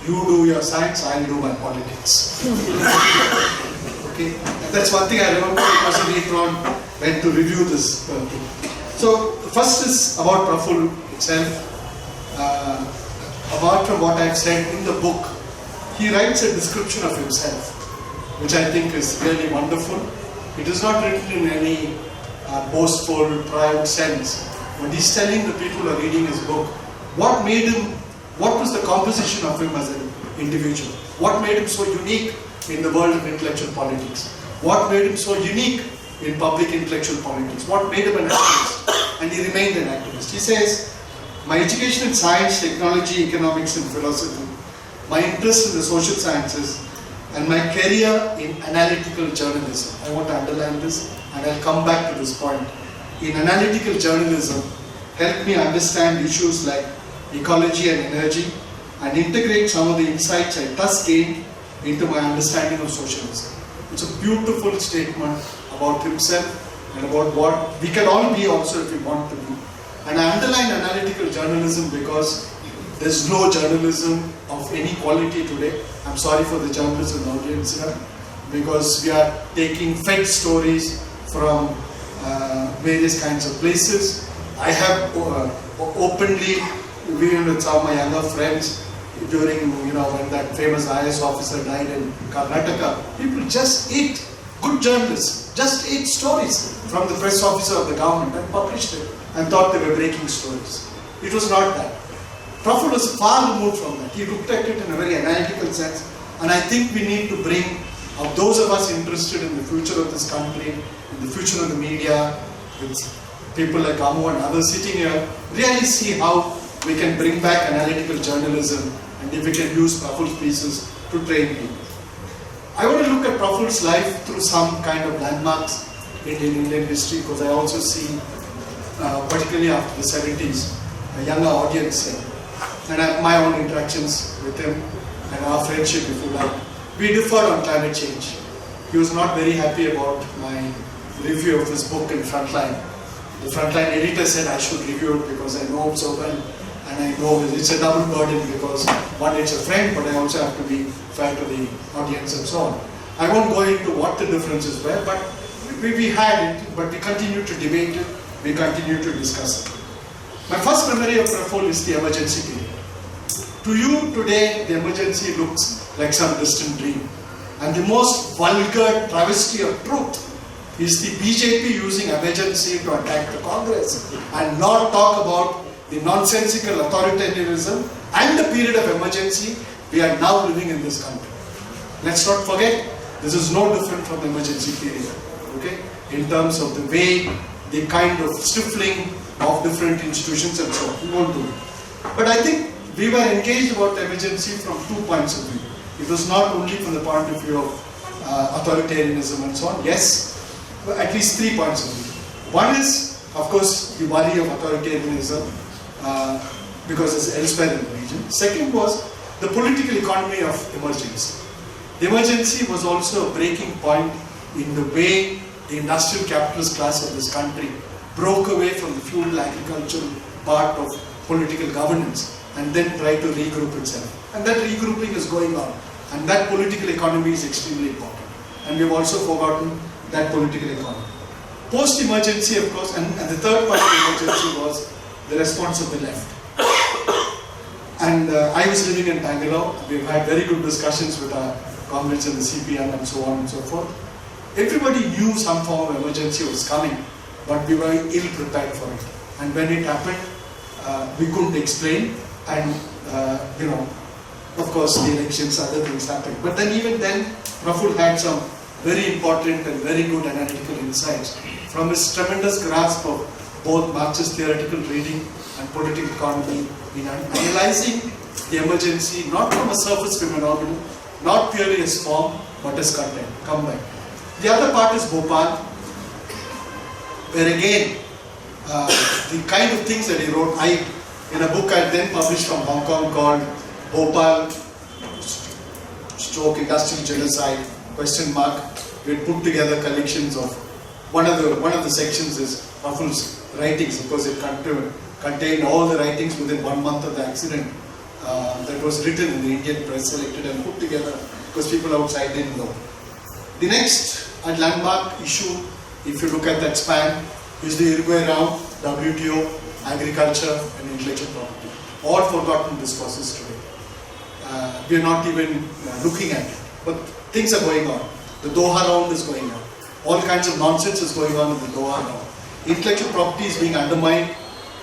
[SPEAKER 7] "You do your science, I'll do my politics." Okay, and that's one thing I remember, because later on went to review this thing. So first is about Praful itself. Apart from what I've said in the book, he writes a description of himself, which I think is really wonderful. It is not written in any boastful, proud sense, but he's telling the people who are reading his book what was the composition of him as an individual, what made him so unique in the world of intellectual politics, what made him so unique in public intellectual politics, what made him an activist, and he remained an activist. He says, "My education in science, technology, economics and philosophy, my interest in the social sciences, and my career in analytical journalism." I want to underline this, and I'll come back to this point. In analytical journalism, helped me understand issues like ecology and energy, and integrate some of the insights I thus gained into my understanding of socialism. It's a beautiful statement about himself and about what we can all be also if we want to be. And I underline analytical journalism because there's no journalism of any quality today. I'm sorry for the journalism audience here, because we are taking fed stories from various kinds of places. I have openly, even with some of my younger friends, during when that famous IS officer died in Karnataka, people just ate good journalists, just ate stories from the press officer of the government and published it and thought they were breaking stories. It was not that. Praful was far removed from that. He looked at it in a very analytical sense, and I think we need to bring those of us interested in the future of this country, in the future of the media, with people like Amu and others sitting here, really see how we can bring back analytical journalism, and if we can use Praful's pieces to train people. I want to look at Praful's life through some kind of landmarks in Indian history, because I also see, particularly after the 70s, a younger audience here. And I have my own interactions with him and our friendship, if you like. We differed on climate change. He was not very happy about my review of his book in Frontline. The Frontline editor said I should review it because I know him so well, and I know it's a double burden because one, it's a friend, but I also have to be fair to the audience and so on. I won't go into what the differences were, but we had it, but we continued to debate it, we continued to discuss it. My first memory of Praful is the emergency period. To you today, the emergency looks like some distant dream. And the most vulgar travesty of truth is the BJP using emergency to attack the Congress and not talk about the nonsensical authoritarianism and the period of emergency we are now living in this country. Let's not forget, this is no different from the emergency period, okay? In terms of the way, the kind of stifling of different institutions and so on. We won't do it. But I think we were engaged about the emergency from 2 points of view. It was not only from the point of view of authoritarianism and so on. Yes, at least 3 points of view. One is Of course, the worry of authoritarianism because it's elsewhere in the region. Second was the political economy of emergency. The emergency was also a breaking point in the way the industrial capitalist class of this country broke away from the feudal agricultural part of political governance and then tried to regroup itself. And that regrouping is going on. And that political economy is extremely important. And we've also forgotten that political economy. Post-emergency, of course, and the third part of the emergency was the response of the left. And I was living in Bangalore. We've had very good discussions with our comrades in the CPM and so on and so forth. Everybody knew some form of emergency was coming, but we were ill prepared for it. And when it happened, we couldn't explain, and of course the elections, other things happened. But then even then, Praful had some very important and very good analytical insights from his tremendous grasp of both Marxist theoretical reading and political economy in analyzing the emergency not from a surface phenomenon, not purely as form, but as content, combined. The other part is Bhopal, where again, the kind of things that he wrote, in a book I then published from Hong Kong called Bhopal / Industrial Genocide, ? We had put together collections of, one of the sections is Praful's writings, because it contained all the writings within 1 month of the accident that was written in the Indian press, selected and put together because people outside didn't know. The next landmark issue, if you look at that span, is the Uruguay round, WTO, agriculture and intellectual property. All forgotten discourses today. We are not even looking at it. But things are going on. The Doha round is going on. All kinds of nonsense is going on in the Doha round. Intellectual property is being undermined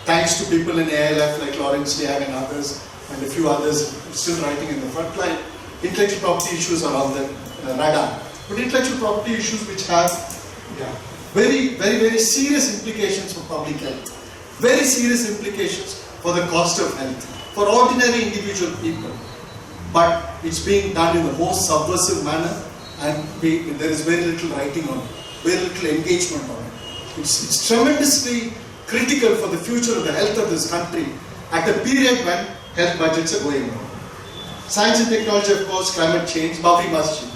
[SPEAKER 7] thanks to people in ALF like Lawrence Liang and others, and a few others still writing in the front line. Intellectual property issues are on the radar. But intellectual property issues which have very, very, very serious implications for public health, very serious implications for the cost of health, for ordinary individual people. But it's being done in the most subversive manner, and there is very little writing on it, very little engagement on it. It's tremendously critical for the future of the health of this country at a period when health budgets are going on. Science and technology, of course, climate change, Babri Masjid,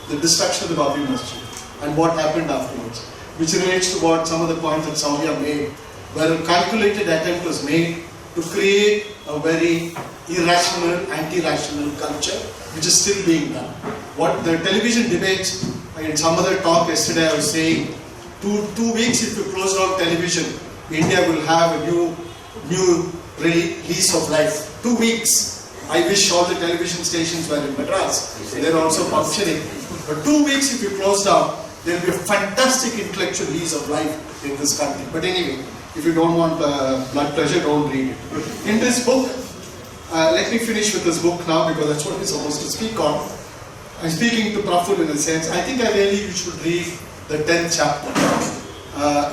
[SPEAKER 7] the destruction of the Babri Masjid, and what happened afterwards, which relates to what some of the points that Saumya made, where a calculated attempt was made to create a very irrational, anti-rational culture, which is still being done. What the television debates, in some other talk yesterday I was saying, two weeks if you close down television, India will have a new lease of life. 2 weeks. I wish all the television stations were in Madras. They're also functioning. But 2 weeks if you close down, there will be a fantastic intellectual lease of life in this country. But anyway, if you don't want blood pressure, don't read it. In this book, let me finish with this book now because that's what we're supposed to speak on. I'm speaking to Praful in a sense. I think you should read the 10th chapter.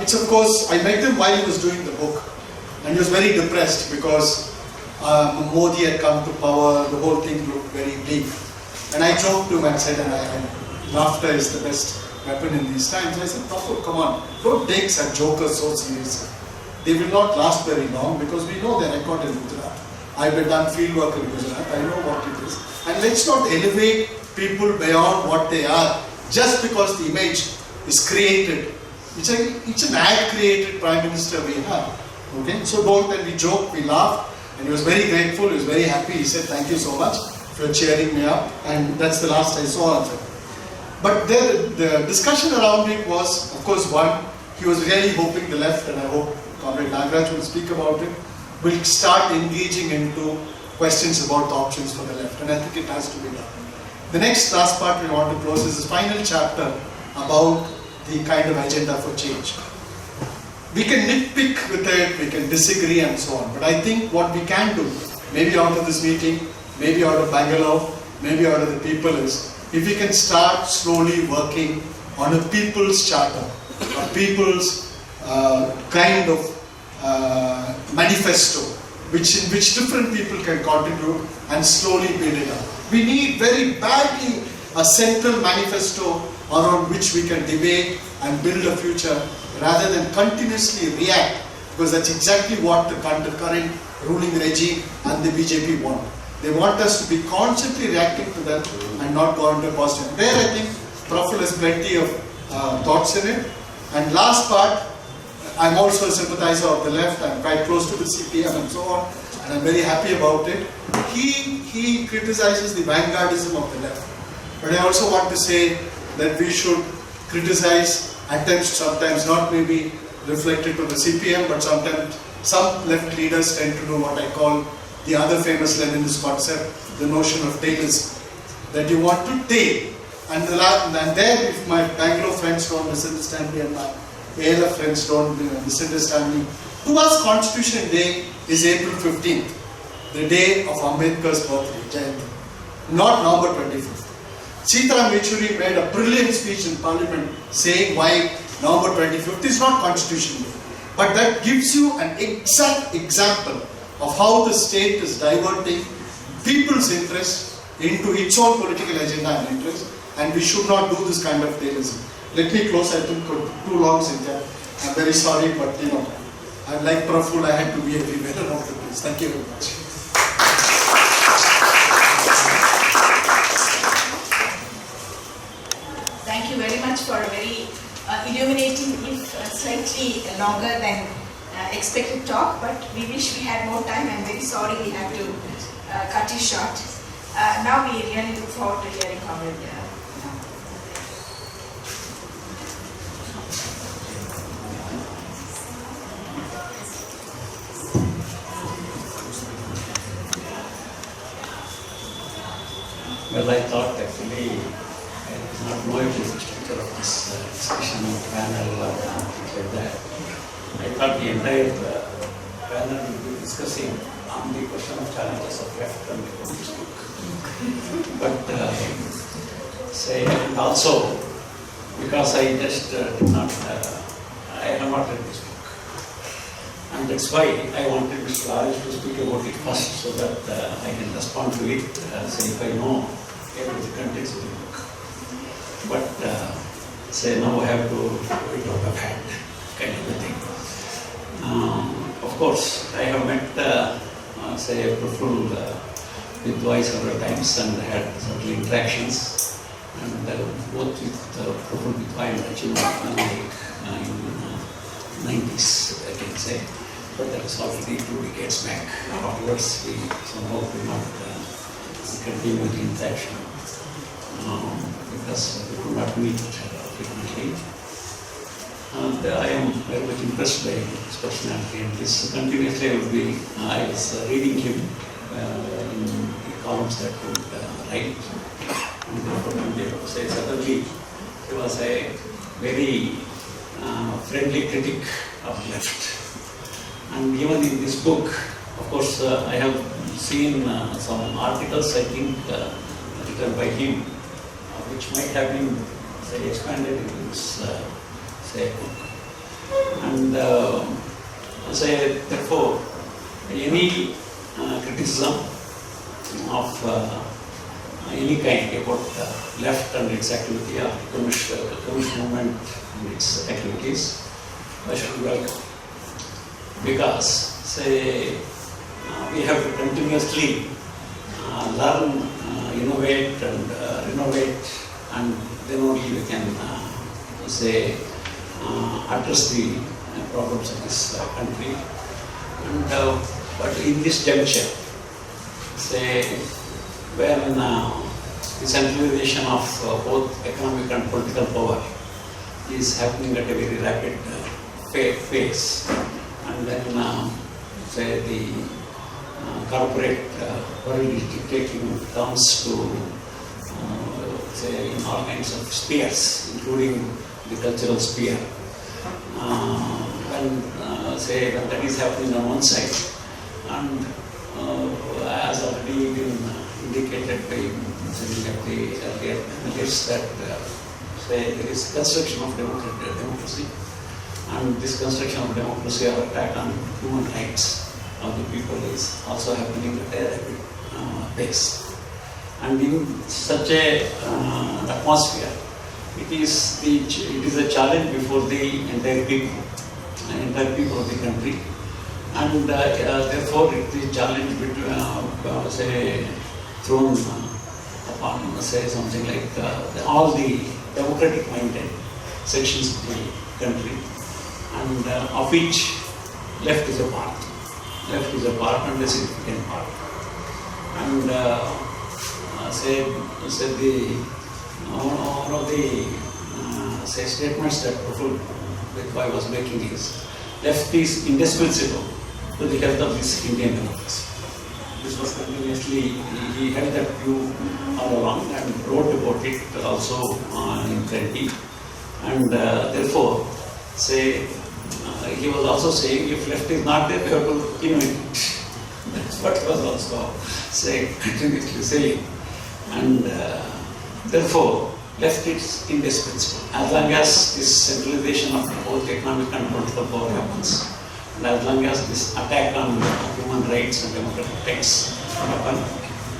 [SPEAKER 7] It's of course, I met him while he was doing the book, and he was very depressed because Modi had come to power, the whole thing looked very bleak. And I joked to him and said, laughter is the best weapon in these times. I said, Praful, come on, don't take such jokers so seriously. They will not last very long because we know their record in Gujarat. I've done field work in Gujarat, I know what it is. And let's not elevate people beyond what they are just because the image is created. It's an ad-created Prime Minister we have. Okay? So don't, and we joke, we laugh, and he was very grateful, he was very happy. He said, thank you so much for cheering me up, and that's the last I saw of him. But the discussion around it was, of course, one, he was really hoping the left, and I hope Comrade Nagaraj will speak about it, will start engaging into questions about the options for the left, and I think it has to be done. The next last part we want to close is this final chapter about the kind of agenda for change. We can nitpick with it, we can disagree and so on, but I think what we can do, maybe out of this meeting, maybe out of Bangalore, maybe out of the people is, if we can start slowly working on a people's charter, a people's kind of manifesto, in which different people can contribute and slowly build it up. We need very badly a central manifesto around which we can debate and build a future rather than continuously react, because that's exactly what the current ruling regime and the BJP want. They want us to be constantly reacting to them and not go into positive. There I think Praful has plenty of thoughts in it. And last part, I'm also a sympathizer of the left. I'm quite close to the CPM and so on, and I'm very happy about it. He criticizes the vanguardism of the left. But I also want to say that we should criticize attempts sometimes not maybe reflected to the CPM, but sometimes some left leaders tend to do what I call the other famous Leninist concept, the notion of tailism, that you want to tail. And there, if my Bangalore friends don't misunderstand me and my ALF friends don't misunderstand me, to us Constitution Day is April 15th, the day of Ambedkar's birthday, Jayanti, not November 25th. Sitaram Yechuri made a brilliant speech in Parliament saying why November 25th is not Constitution Day. But that gives you an exact example of how the state is diverting people's interest into its own political agenda and interest, and we should not do this kind of tailism. Let me close, I think, too long, Cynthia. I'm very sorry, but I'm like Praful, I had to be everywhere around the place. Thank you very much.
[SPEAKER 3] Thank you very much for a very illuminating, if slightly longer than expected talk, but we wish we had more time. I'm very sorry we had to cut you short. Now we really look forward to hearing from you.
[SPEAKER 6] Well, I thought actually, I did not know it is the structure of this discussion or panel or things like that. I thought the entire panel will be discussing on the question of challenges of left and the communist book. But and also because I just did not, I have not read this book. And that's why I wanted Mr. Raju to speak about it first, so that I can respond to it, say if I know the context of the book. But now I have to do it out of hand, kind of a thing. Of course, I have met, Praful Bidwai several times and had several interactions, and both with Praful Bidwai and Raju in the 90s, I can say. But that was already 2 decades back. Afterwards, we somehow could not continue the interaction because we could not meet frequently. And I am very much impressed by his personality, and this continuously I was reading him in the columns that he would write. And therefore, suddenly he was a very friendly critic of left. And even in this book, of course, I have seen some articles, I think, written by him, which might have been, expanded into this, book. And, therefore, any criticism of any kind about left and its activity, or communist movement and its activities, I should welcome. Because, we have to continuously learn, innovate and renovate, and then only we can, address the problems of this country. And, but in this juncture, when the centralization of both economic and political power is happening at a very rapid pace, and then the corporate world is dictating terms to in all kinds of spheres, including the cultural sphere. When that is happening on one side, and as already been indicated by the earlier panelists, that there is construction of democracy, and this construction of democracy or attack on human rights of the people is also happening at a rapid pace. And in such a atmosphere, it is a challenge before the entire people of the country, and therefore it is a challenge between, say, thrown upon, say, something like all the democratic-minded sections of the country, and of which left is a part. Left is a part and a significant part. And one of the statements that Praful Bidwai was making is, left is indispensable to the health of this Indian democracy. This was continuously, he held that view all along and wrote about it also in plenty. And therefore, he was also saying, if left is not there, we have to invent it. That's what he was also continuously saying. And therefore, left is indispensable. As long as this centralization of both economic and political power happens, and as long as this attack on human rights and democratic rights happen,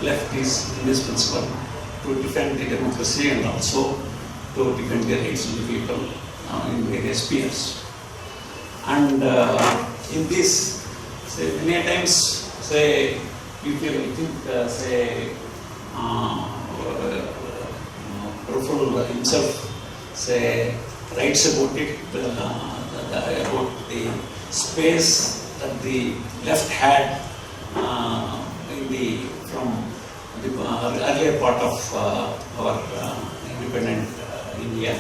[SPEAKER 6] left is indispensable to defend the democracy and also to defend the rights of the people in various spheres. And in this, many times, people think, Praful himself writes about it, about the space that the left had from the earlier part of our independent India,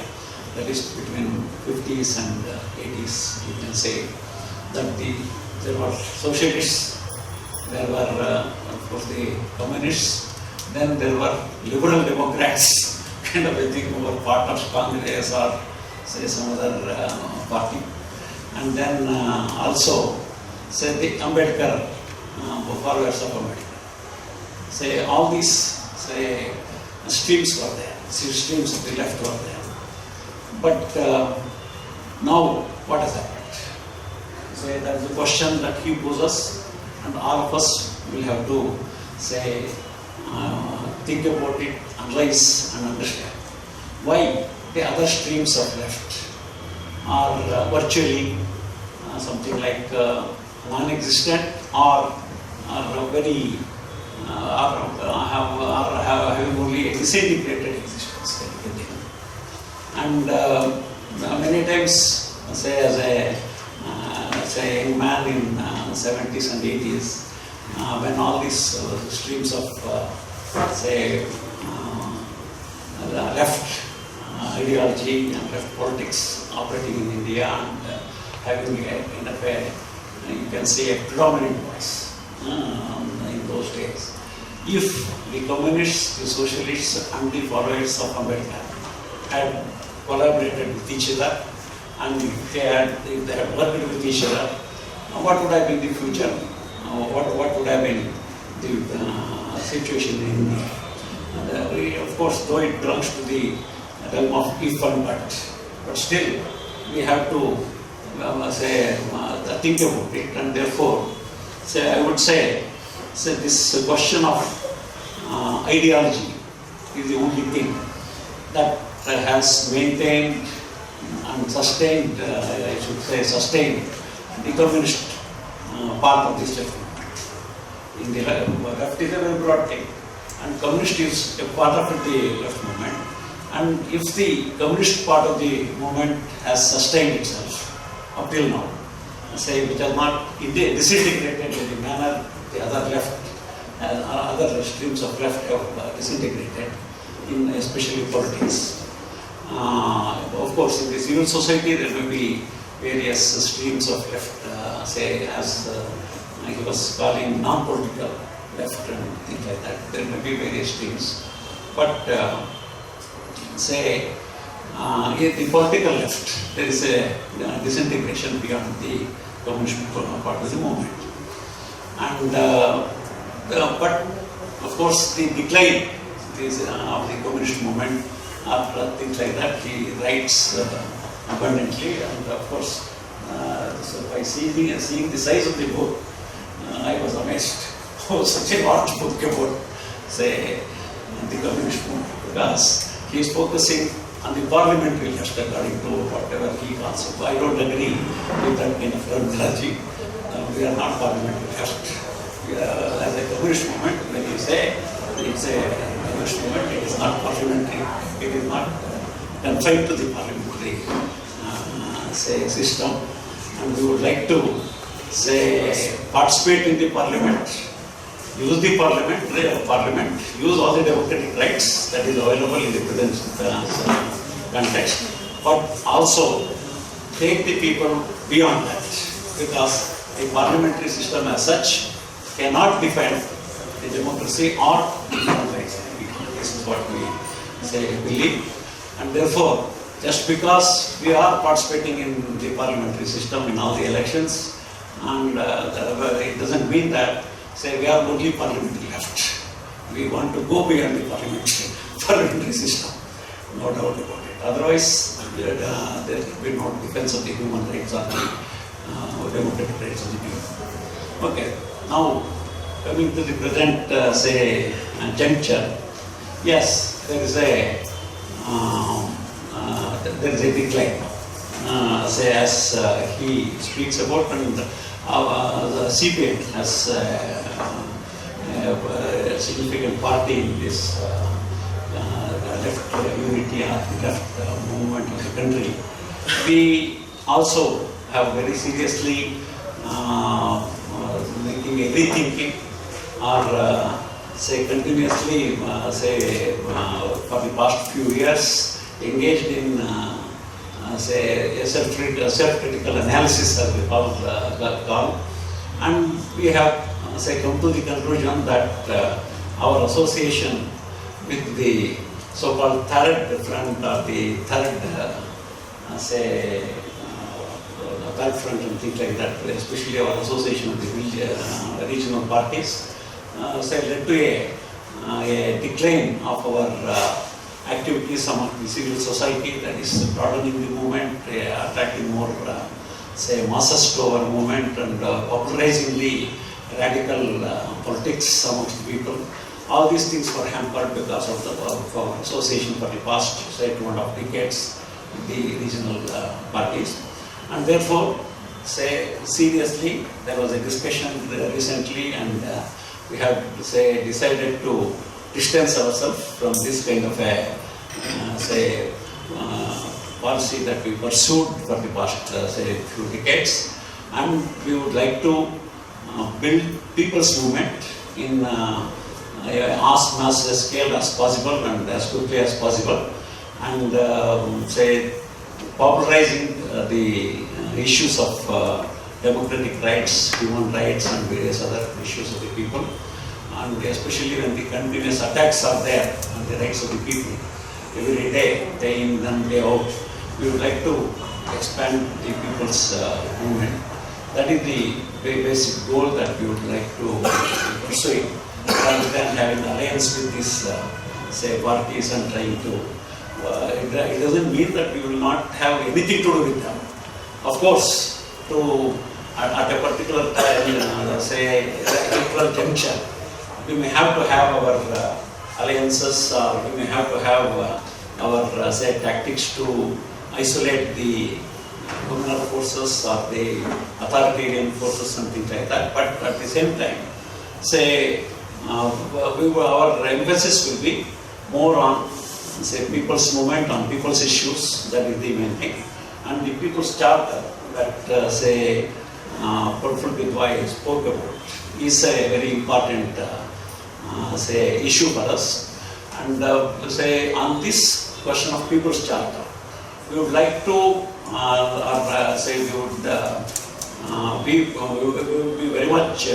[SPEAKER 6] that is between 50s and 80s, you can say, that there were socialists, there were of course the communists, then there were liberal democrats, kind of a thing, who were part of Congress or say some other party. And then also, the Ambedkar, followers of Ambedkar. All these, streams were there, streams of the left were there. But now, what has happened? That is the question that he poses, and all of us will have to think about it, analyze and understand why the other streams of left are virtually something like non-existent or are very are having only a disintegrated existence. And many times, as a young man in 70s and 80s, when all these streams of left ideology and left politics operating in India and having in a way, you can say, a predominant voice in those days. If the communists, the socialists and the followers of Ambedkar had collaborated with each other and if they had worked with each other, what would have been the future? What would have been the situation in India? Of course, though it belongs to the realm of if and but still we have to think about it, and therefore, I would say this question of ideology is the only thing that has maintained and sustained, I should say, sustained the communist part of this left movement. In the left is a very broad thing, and communist is a part of the left movement. And if the communist part of the movement has sustained itself up till now, which has not disintegrated in the manner the other left, other streams of left have disintegrated, in especially politics. Of course, in the civil society there may be various streams of left, as he was calling non-political left and things like that. There may be various streams, but in the political left, there is a disintegration beyond the communist part of the movement. And but of course, the decline of the communist movement or things like that, he writes abundantly, and of course, so by seeing the size of the book, I was amazed. Oh, such a large book about, the communist movement, because he is focusing and the parliamentary left, according to whatever he calls it. I don't agree with that kind of terminology. We are not parliamentary left. As a communist movement, when you say it's a communist movement, it is not parliamentary. It is not confined to the parliamentary system. And we would like to participate in the parliament, use the parliament, use all the democratic rights that is available in the present context, but also take the people beyond that, because the parliamentary system as such cannot defend the democracy or human rights of the people. This is what we believe, and therefore, just because we are participating in the parliamentary system in all the elections, and it doesn't mean that we are only parliamentary left. We want to go beyond the parliamentary system, no doubt about it. Otherwise, there will be no defense of the human rights or the democratic rights of the people. Okay, now coming to the present, juncture, yes, there is a decline. As he speaks about, and the CPM has a significant party in this left unity or left movement of the country. We also have very seriously making a rethinking or continuously for the past few years engaged in a self-critical analysis, as we call, and we have come to the conclusion that our association with the so-called third front or the third front and things like that, especially our association with the regional parties, led to a decline of our activities among the civil society, that is broadening the movement, attracting more masses to our movement, and popularizing the radical politics amongst the people. All these things were hampered because of our association for the past 2.5 decades with the regional parties. And therefore, seriously, there was a discussion recently, and we have decided to distance ourselves from this kind of a policy that we pursued for the past few decades, and we would like to build people's movement in as mass scale as possible and as quickly as possible, and popularizing the issues of democratic rights, human rights, and various other issues of the people. And especially when the continuous attacks are there on the rights of the people, every day, day in and day out, we would like to expand the people's movement. That is the basic goal that we would like to pursue, rather than having alliance with these parties and trying to. It doesn't mean that we will not have anything to do with them. Of course, at a particular time, equal juncture, we may have to have our alliances, or we may have to have our tactics to isolate the communal forces or the authoritarian forces, something like that. But at the same time, our emphasis will be more on people's movement, on people's issues. That is the main thing. And the people's charter that Praful Bidwai spoke about is a very important issue for us. And on this question of people's charter, we would like to we would be very much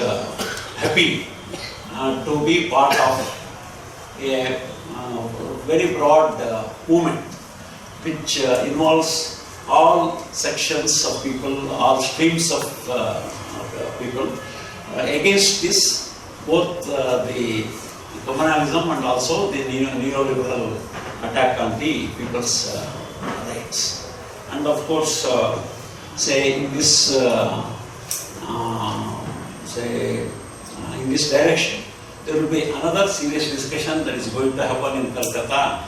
[SPEAKER 6] happy to be part of a very broad movement which involves all sections of people, all streams of people, against this, both the communalism and also the neoliberal attack on the people's rights. And of course, in this in this direction, there will be another serious discussion that is going to happen in Calcutta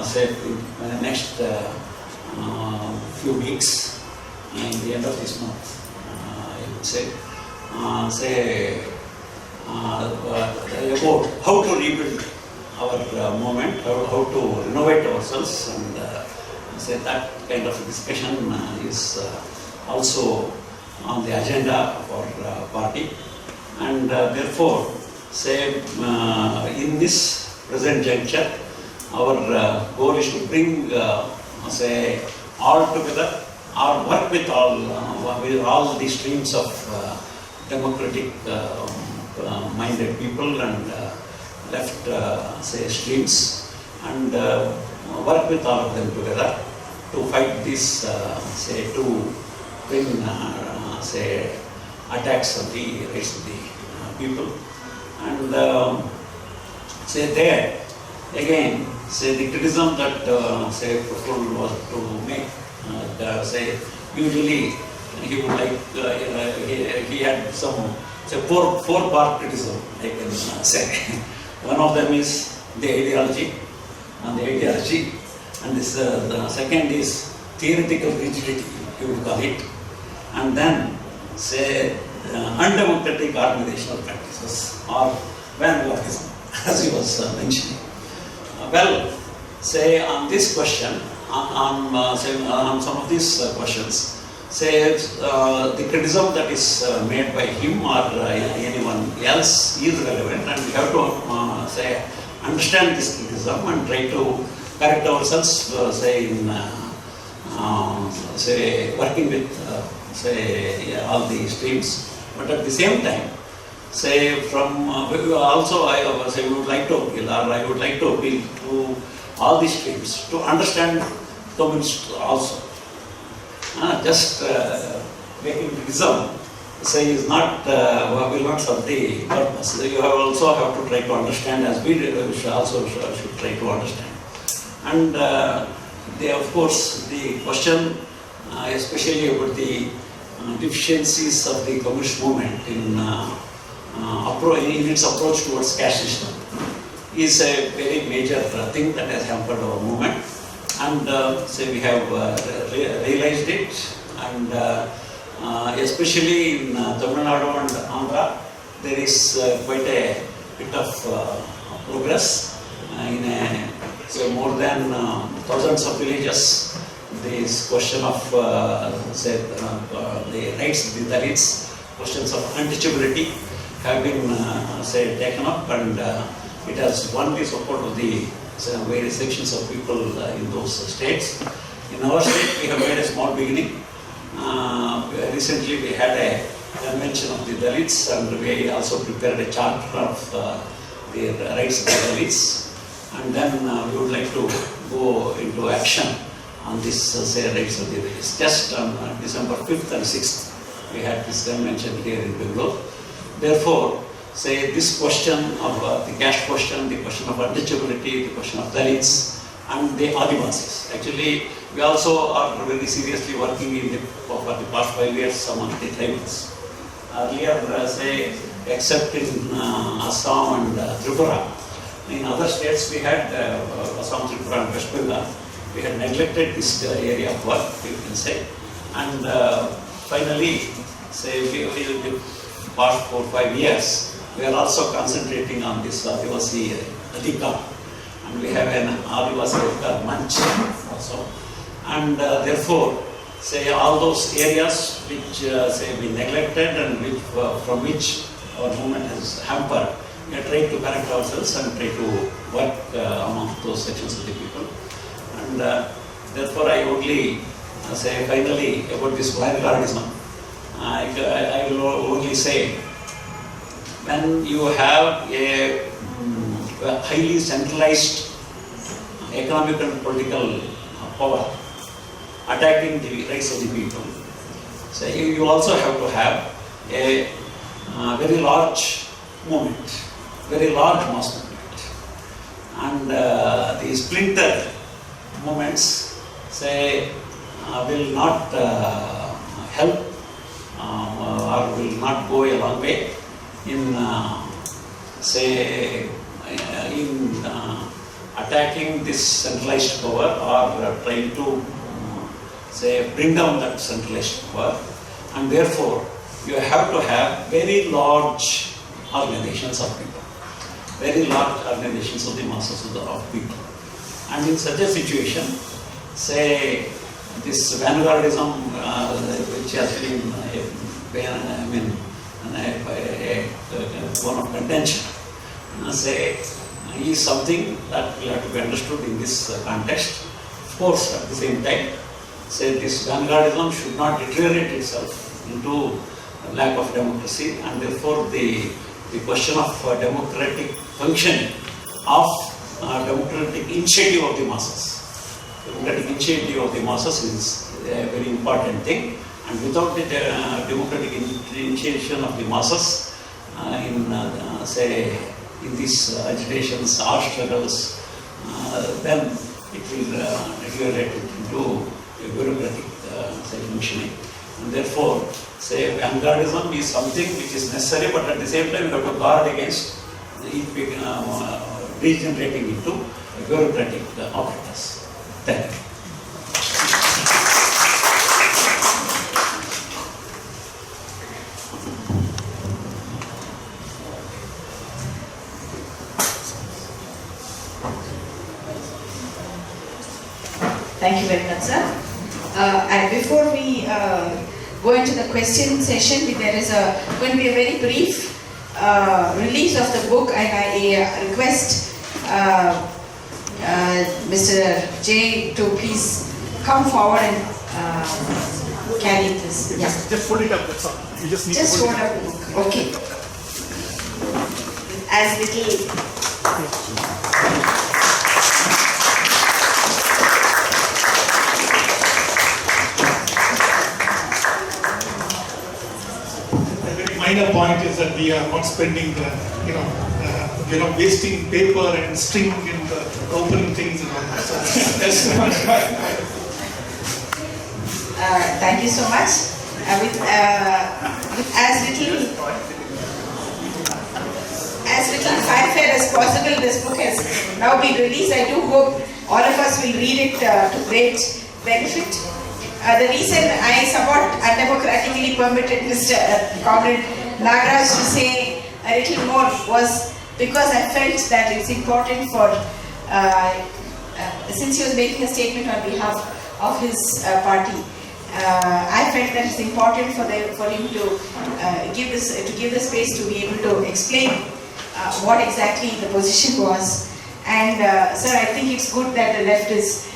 [SPEAKER 6] say in the next few weeks, in the end of this month, I would say, about how to rebuild our movement, how to renovate ourselves, and say that kind of discussion is also on the agenda of our party, and therefore, say in this present juncture, our goal is to bring, say, all together, or work with all the streams of democratic minded people and left, say, streams, and work with all of them together to fight this, say, to bring, say, attacks on the rights of the people. And say there, again, say the criticism that, say, Praful was to make, say, usually he would like, he had some, say, four-part criticism, I can say. One of them is the ideology, and this, the second is theoretical rigidity, you would call it, and then, say, undemocratic organizational practices or vanguardism, as he was mentioning. Well, say on this question, on some of these questions, say the criticism that is made by him or anyone else is relevant, and we have to say understand this criticism and try to correct ourselves, say in say working with say all the streams. But at the same time, say from also I say we would like to appeal, or I would like to appeal to all the streams to understand communists also. Just making criticism, say, is not will not serve the purpose. You also have to try to understand, as we also should try to understand. And of course, the question, especially about the deficiencies of the communist movement in its approach towards caste system, is a very major thing that has hampered our movement. And say we have realized it, and especially in Tamil Nadu and Andhra, there is quite a bit of progress in say more than thousands of villages. This question of say the rights of the Dalits, questions of untouchability have been say taken up, and it has won the support of the various sections of people in those states. In our state, we have made a small beginning. Recently, we had a convention of the Dalits, and we also prepared a charter of the rights of the Dalits. And then we would like to go into action on this say rights of the Dalits. Just on December 5th and 6th, we had this convention here in Bangalore. Therefore, say this question of the caste question, the question of untouchability, the question of Dalits, and the Adivasis. Actually, we also are very seriously working in for the past 5 years among the tribals. Earlier, say, except in Assam and Tripura, in other states we had Assam, Tripura, and West Bengal. We had neglected this area of work, you can say, and finally, say, we the past 4 or 5 years. We are also concentrating on this Adivasi Adhikar, and we have an Adivasi Adhikar Manch also. And therefore, say all those areas which say we neglected and which, from which our movement has hampered, we are trying to correct ourselves and try to work among those sections of the people. And therefore, I only say finally about this vanguardism. I will only say, when you have a highly centralized economic and political power attacking the rights of the people, so you also have to have a very large movement, very large mass movement. And the splinter movements, say, will not help or will not go a long way in say in attacking this centralized power or trying to say bring down that centralized power, and therefore you have to have very large organizations of people, very large organizations of the masses of people. And in such a situation, say this vanguardism which has been one of contention, say is something that will have to be understood in this context. Of course, at the same time, say this vanguardism should not deteriorate itself into lack of democracy, and therefore the question of democratic functioning of democratic initiative of the masses. Democratic initiative of the masses is a very important thing, and without the democratic initiation of the masses in these agitations or struggles, then it will deteriorate into a bureaucratic functioning. And therefore, say vanguardism is something which is necessary, but at the same time you have to guard against it degenerating into bureaucratic apparatus. Thank you.
[SPEAKER 3] Thank you very much, sir. And before we go into the question session, there is going to be a very brief release of the book, and I request Mr. J to please come forward and carry this. Yeah.
[SPEAKER 1] Just hold it up, that's all. You just need
[SPEAKER 3] Just
[SPEAKER 1] to
[SPEAKER 3] hold up the book. Okay. As little.
[SPEAKER 1] Minor point is that we are not spending, we're not wasting paper and string in the opening things and all that. So that's
[SPEAKER 3] Thank you so much. With as little fanfare as possible, this book has now been released. I do hope all of us will read it to great benefit. The reason I somewhat undemocratically permitted Mr. Comrade Nagaraj to say a little more was because I felt that it's important for, since he was making a statement on behalf of his party, I felt that it's important for him to give the space to be able to explain what exactly the position was. And sir, I think it's good that the left is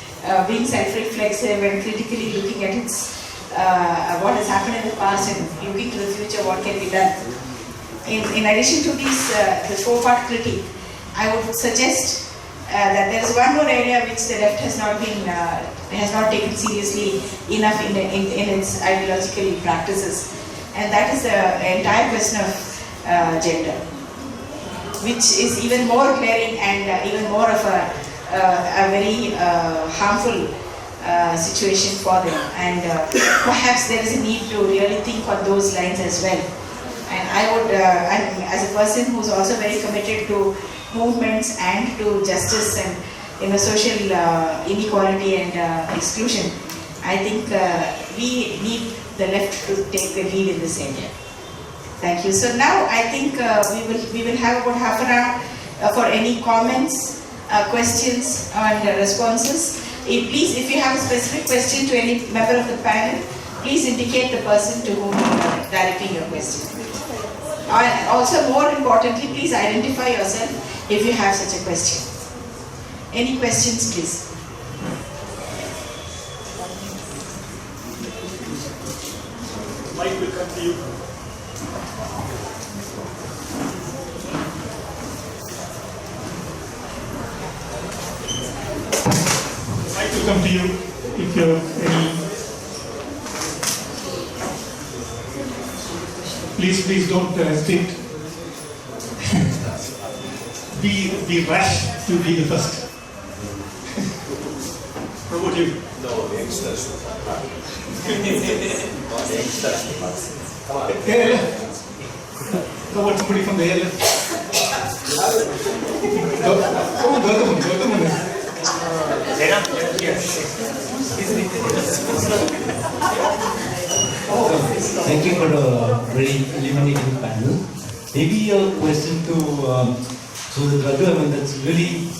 [SPEAKER 3] being self-reflexive and critically looking at its what has happened in the past and looking to the future, what can be done. In addition to these, the four-part critique, I would suggest that there is one more area which the left has not taken seriously enough in its ideological practices, and that is the entire question of gender, which is even more glaring and even more of a very harmful situation for them, and perhaps there is a need to really think on those lines as well. And I would, as a person who is also very committed to movements and to justice and social inequality and exclusion, I think we need the left to take the lead in this area. Thank you. So now I think we will have about half an hour for any comments, questions and responses. Please, if you have a specific question to any member of the panel, please indicate the person to whom you are directing your question. And also, more importantly, please identify yourself if you have such a question. Any questions, please?
[SPEAKER 1] Mike will come to you. Mike will come to you if you have any. Please don't hesitate. Be rash to be the first. How about you?
[SPEAKER 8] No, the youngsters.
[SPEAKER 1] Come on. ALF. How about somebody from the ALF? Come on.
[SPEAKER 8] Thank you for a very illuminating panel. Maybe a question to Raju. I mean, that's really,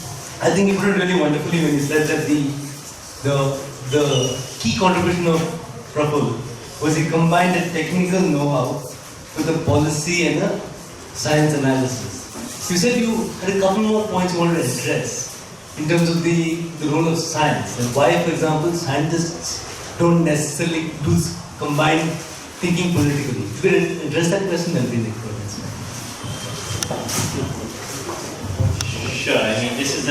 [SPEAKER 8] I think you put it really wonderfully when you said that the key contribution of Praful was he combined a technical know-how with a policy and a science analysis. You said you had a couple more points you wanted to address in terms of the role of science and why, for example, scientists don't necessarily do combined thinking politically. If you could address that question, that'll be the question.
[SPEAKER 5] Sure. I mean, it's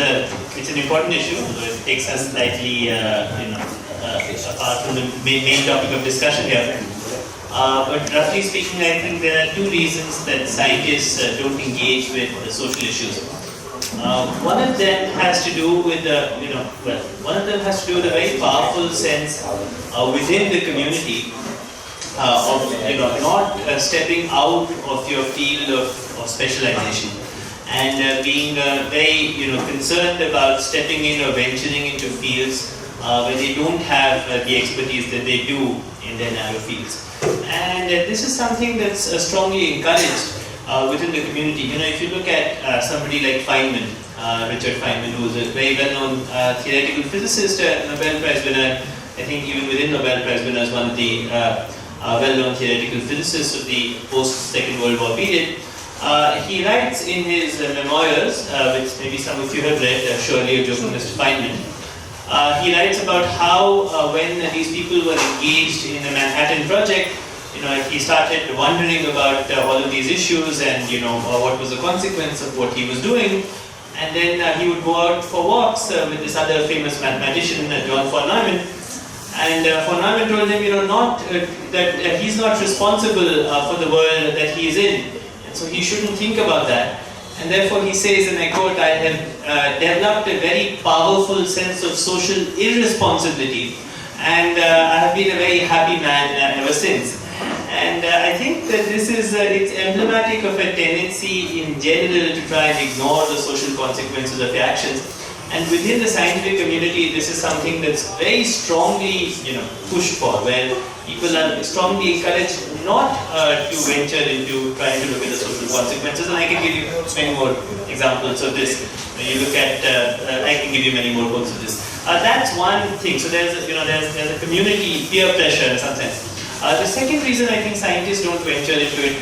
[SPEAKER 5] an important issue. It takes us slightly, apart from the main topic of discussion here. But roughly speaking, I think there are two reasons that scientists don't engage with the social issues. One of them has to do with a very powerful sense within the community of not stepping out of your field of specialization and being very concerned about stepping in or venturing into fields where they don't have the expertise that they do in their narrow fields. And this is something that's strongly encouraged within the community. If you look at somebody like Feynman, Richard Feynman, who is a very well-known theoretical physicist, Nobel Prize winner, I think even within Nobel Prize winners, one of the well-known theoretical physicists of the post-Second World War period. He writes in his memoirs, which maybe some of you have read, Surely a Joke from Mr. Feynman. He writes about how when these people were engaged in the Manhattan Project, he started wondering about all of these issues and what was the consequence of what he was doing. And then he would go out for walks with this other famous mathematician, John von Neumann. And von Neumann told him, that he's not responsible for the world that he is in. And so he shouldn't think about that. And therefore he says, and I quote, I have developed a very powerful sense of social irresponsibility. And I have been a very happy man ever since. And I think that this is, it's emblematic of a tendency in general to try and ignore the social consequences of your actions. And within the scientific community, this is something that's very strongly, pushed for, where people are strongly encouraged not to venture into trying to look at the social consequences. And I can give you many more examples of this. When you look at, I can give you many more quotes of this. That's one thing. So there's a community peer pressure in some sense. The second reason I think scientists don't venture into it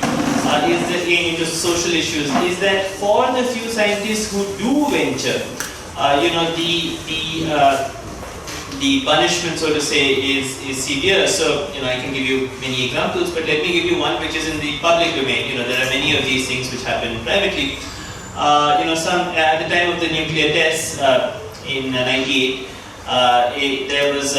[SPEAKER 5] into social issues is that for the few scientists who do venture, the punishment, so to say, is severe. So, I can give you many examples, but let me give you one which is in the public domain. There are many of these things which happen privately. Some at the time of the nuclear tests in '98. There was,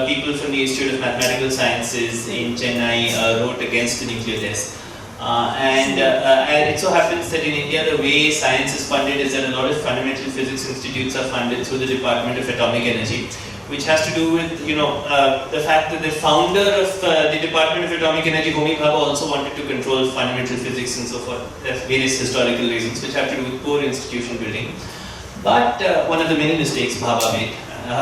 [SPEAKER 5] people from the Institute of Mathematical Sciences in Chennai wrote against the nuclear test. And it so happens that in India, the way science is funded is that a lot of fundamental physics institutes are funded through the Department of Atomic Energy, which has to do with, the fact that the founder of the Department of Atomic Energy, Homi Bhabha, also wanted to control fundamental physics and so forth. There's various historical reasons which have to do with poor institution building. But one of the many mistakes Bhabha made. The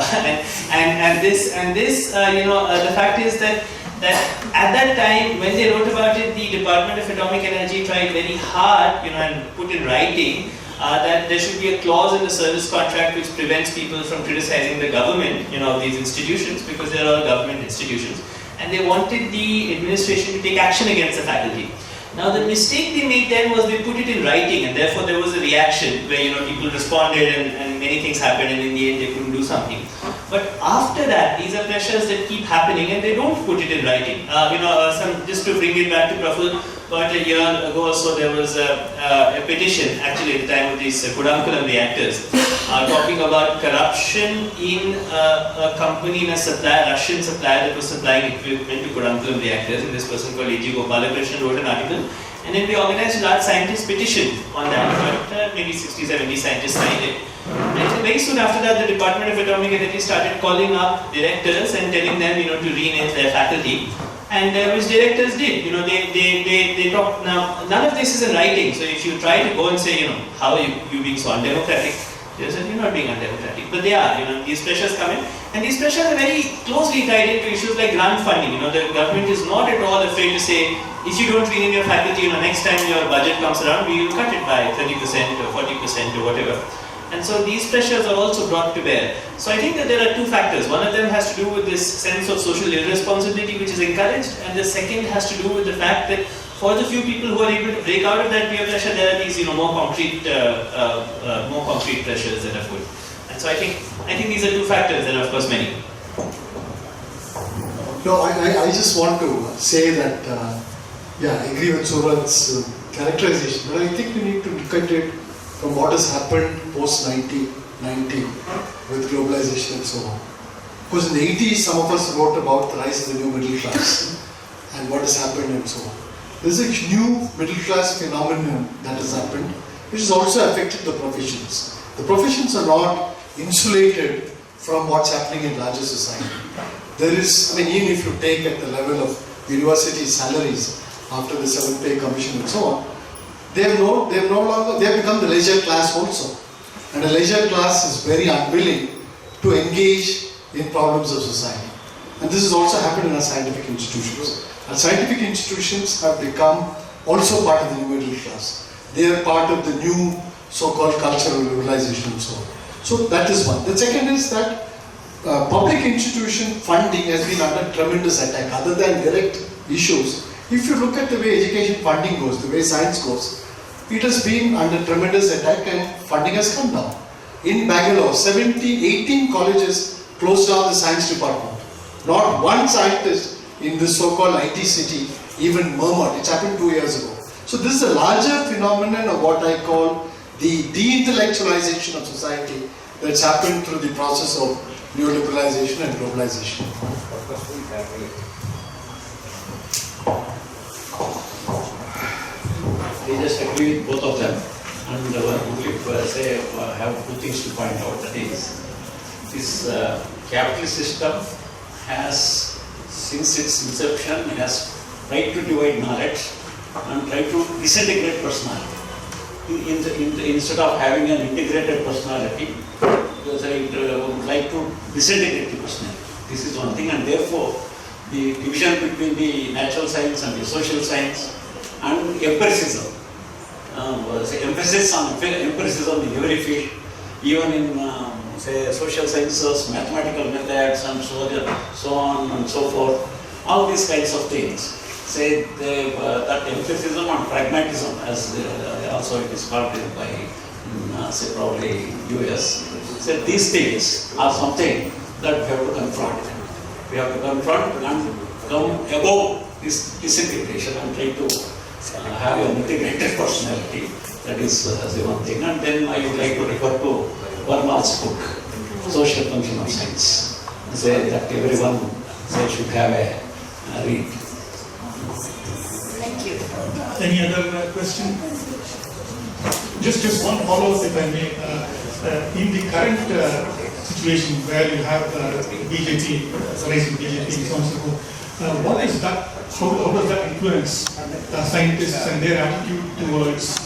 [SPEAKER 5] fact is that at that time, when they wrote about it, the Department of Atomic Energy tried very hard, and put in writing that there should be a clause in the service contract which prevents people from criticizing the government, of these institutions, because they are all government institutions. And they wanted the administration to take action against the faculty. Now the mistake they made then was they put it in writing, and therefore there was a reaction where people responded and many things happened, and in the end they couldn't do something. But after that, these are pressures that keep happening, and they don't put it in writing. Just to bring it back to Praful, about a year ago or so, there was a petition, actually at the time of these Kudamkulam reactors, talking about corruption in a company, in a Russian supplier that was supplying equipment to Kudamkulam reactors, and this person called A.G. Gopalakrishnan wrote an article, and then we organized a large scientist petition on that, but maybe 60-70 scientists signed it. And very soon after that, the Department of Atomic Energy started calling up directors and telling them, to rename their faculty. And which directors did, they talked. Now, none of this is in writing. So if you try to go and say, how are you being so undemocratic, They said, you're not being undemocratic. But they are, these pressures come in. And these pressures are very closely tied into issues like grant funding. The government is not at all afraid to say, if you don't renew your faculty, next time your budget comes around, we will cut it by 30% or 40% or whatever. And so these pressures are also brought to bear. So I think that there are two factors. One of them has to do with this sense of social irresponsibility which is encouraged, and the second has to do with the fact that for the few people who are able to break out of that peer pressure, there are these more concrete pressures that are put. And so I think these are two factors. There are of course many.
[SPEAKER 7] No, I just want to say that I agree with Suvrat's characterization, but I think we need to look at it from what has happened post 1990 with globalization and so on. Because in the 80s, some of us wrote about the rise of the new middle class and what has happened and so on. There's a new middle class phenomenon that has happened, which has also affected the professions. The professions are not insulated from what's happening in larger society. There is, even if you take at the level of university salaries after the 7th Pay Commission and so on, they have become the leisure class also. And the leisure class is very unwilling to engage in problems of society. And this has also happened in our scientific institutions. Our scientific institutions have become also part of the new middle class. They are part of the new so-called cultural liberalization and so on. So that is one. The second is that public institution funding has been under tremendous attack. Other than direct issues, if you look at the way education funding goes, the way science goes, it has been under tremendous attack and funding has come down. In Bangalore, 18 colleges closed down the science department. Not one scientist in this so-called IT city even murmured. It's happened 2 years ago. So this is a larger phenomenon of what I call the de-intellectualization of society that's happened through the process of neoliberalization and globalization.
[SPEAKER 6] I just agree with both of them, and I have two things to point out. That is, this capitalist system has, since its inception, has tried to divide knowledge and tried to disintegrate personality. Instead of having an integrated personality, it would like to disintegrate the personality. This is one thing, and therefore, the division between the natural science and the social science and empiricism. Emphasis on empiricism in every field, even in social sciences, mathematical methods, and so on and so forth. All these kinds of things. That empiricism and pragmatism, as also it is called by probably US. These things are something that we have to confront. We have to confront and come above this disintegration and try to have an integrated personality. That is the one thing. And then I would like to refer to Verma's book, Social Function of Science. Say that everyone should have a read.
[SPEAKER 3] Thank you.
[SPEAKER 1] Any other question? Just one follow-up, if I may. In the current situation where you have BJP, rising BJP, and so on and so forth, what is that? How does that influence scientists and their attitude towards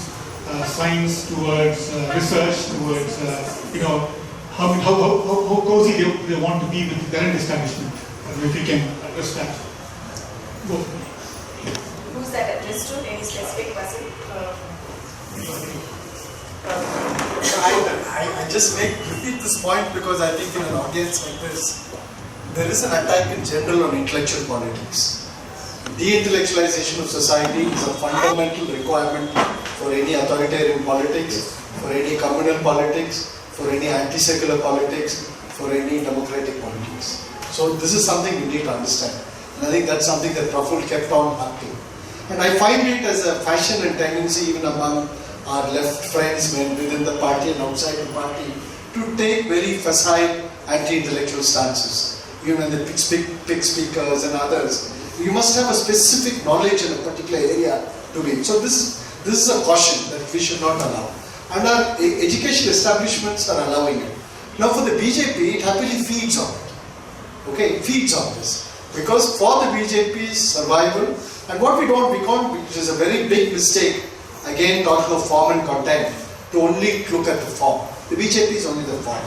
[SPEAKER 1] science, towards research, towards how cozy they want to be with the current establishment? If you can address that. Go.
[SPEAKER 3] Who's that addressed to? Any specific person?
[SPEAKER 7] I just repeat this point because I think in an audience like this, there is an attack in general on intellectual politics. De-intellectualization of society is a fundamental requirement for any authoritarian politics, for any communal politics, for any anti-secular politics, for any democratic politics. So this is something we need to understand. And I think that's something that Praful kept on harping. And I find it as a fashion and tendency even among our left friends within the party and outside the party to take very facile anti-intellectual stances. Even when the big speakers and others, you must have a specific knowledge in a particular area to be. So this is a caution that we should not allow. And our education establishments are allowing it. Now for the BJP, it happily feeds on it. Okay, it feeds on this. Because for the BJP's survival, and what we can't, which is a very big mistake, again talking of form and content, to only look at the form. The BJP is only the form.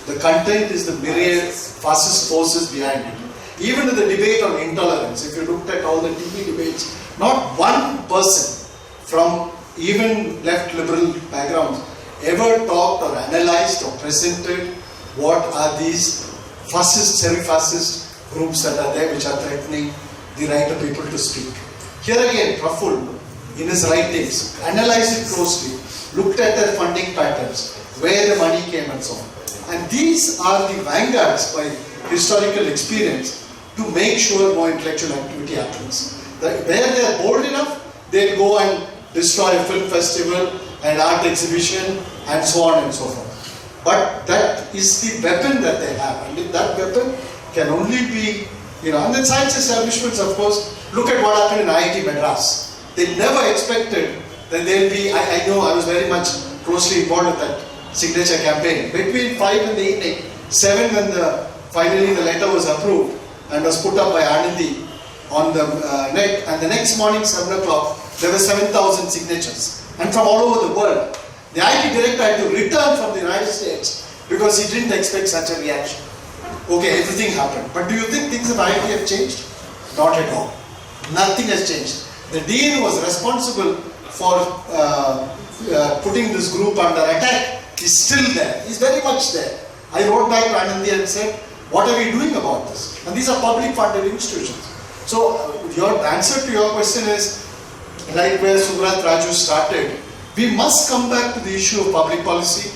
[SPEAKER 7] The content is the myriad fascist forces behind it. Even in the debate on intolerance, if you looked at all the TV debates, not one person from even left liberal backgrounds ever talked or analyzed or presented what are these fascist, semi-fascist groups that are there which are threatening the right of people to speak. Here again, Praful, in his writings, analyzed it closely, looked at their funding patterns, where the money came and so on. And these are the vanguards by historical experience to make sure more intellectual activity happens. Where they are bold enough, they'll go and destroy a film festival, an art exhibition, and so on and so forth. But that is the weapon that they have, and that weapon can only be, and then science establishments, of course, look at what happened in IIT Madras. They never expected that there'll be, I know I was very much closely involved with that signature campaign. Between 5 in the evening, 7 when finally the letter was approved and was put up by Anandi on the net, and the next morning 7 o'clock, there were 7,000 signatures. And from all over the world. The IT director had to return from the United States because he didn't expect such a reaction. Okay, everything happened. But do you think things at IT have changed? Not at all. Nothing has changed. The dean was responsible for putting this group under attack. He's still there. He's very much there. I wrote back to Anandi and said, what are we doing about this? And these are public funded institutions. So your answer to your question is, like where Suvrat, Raju started, we must come back to the issue of public policy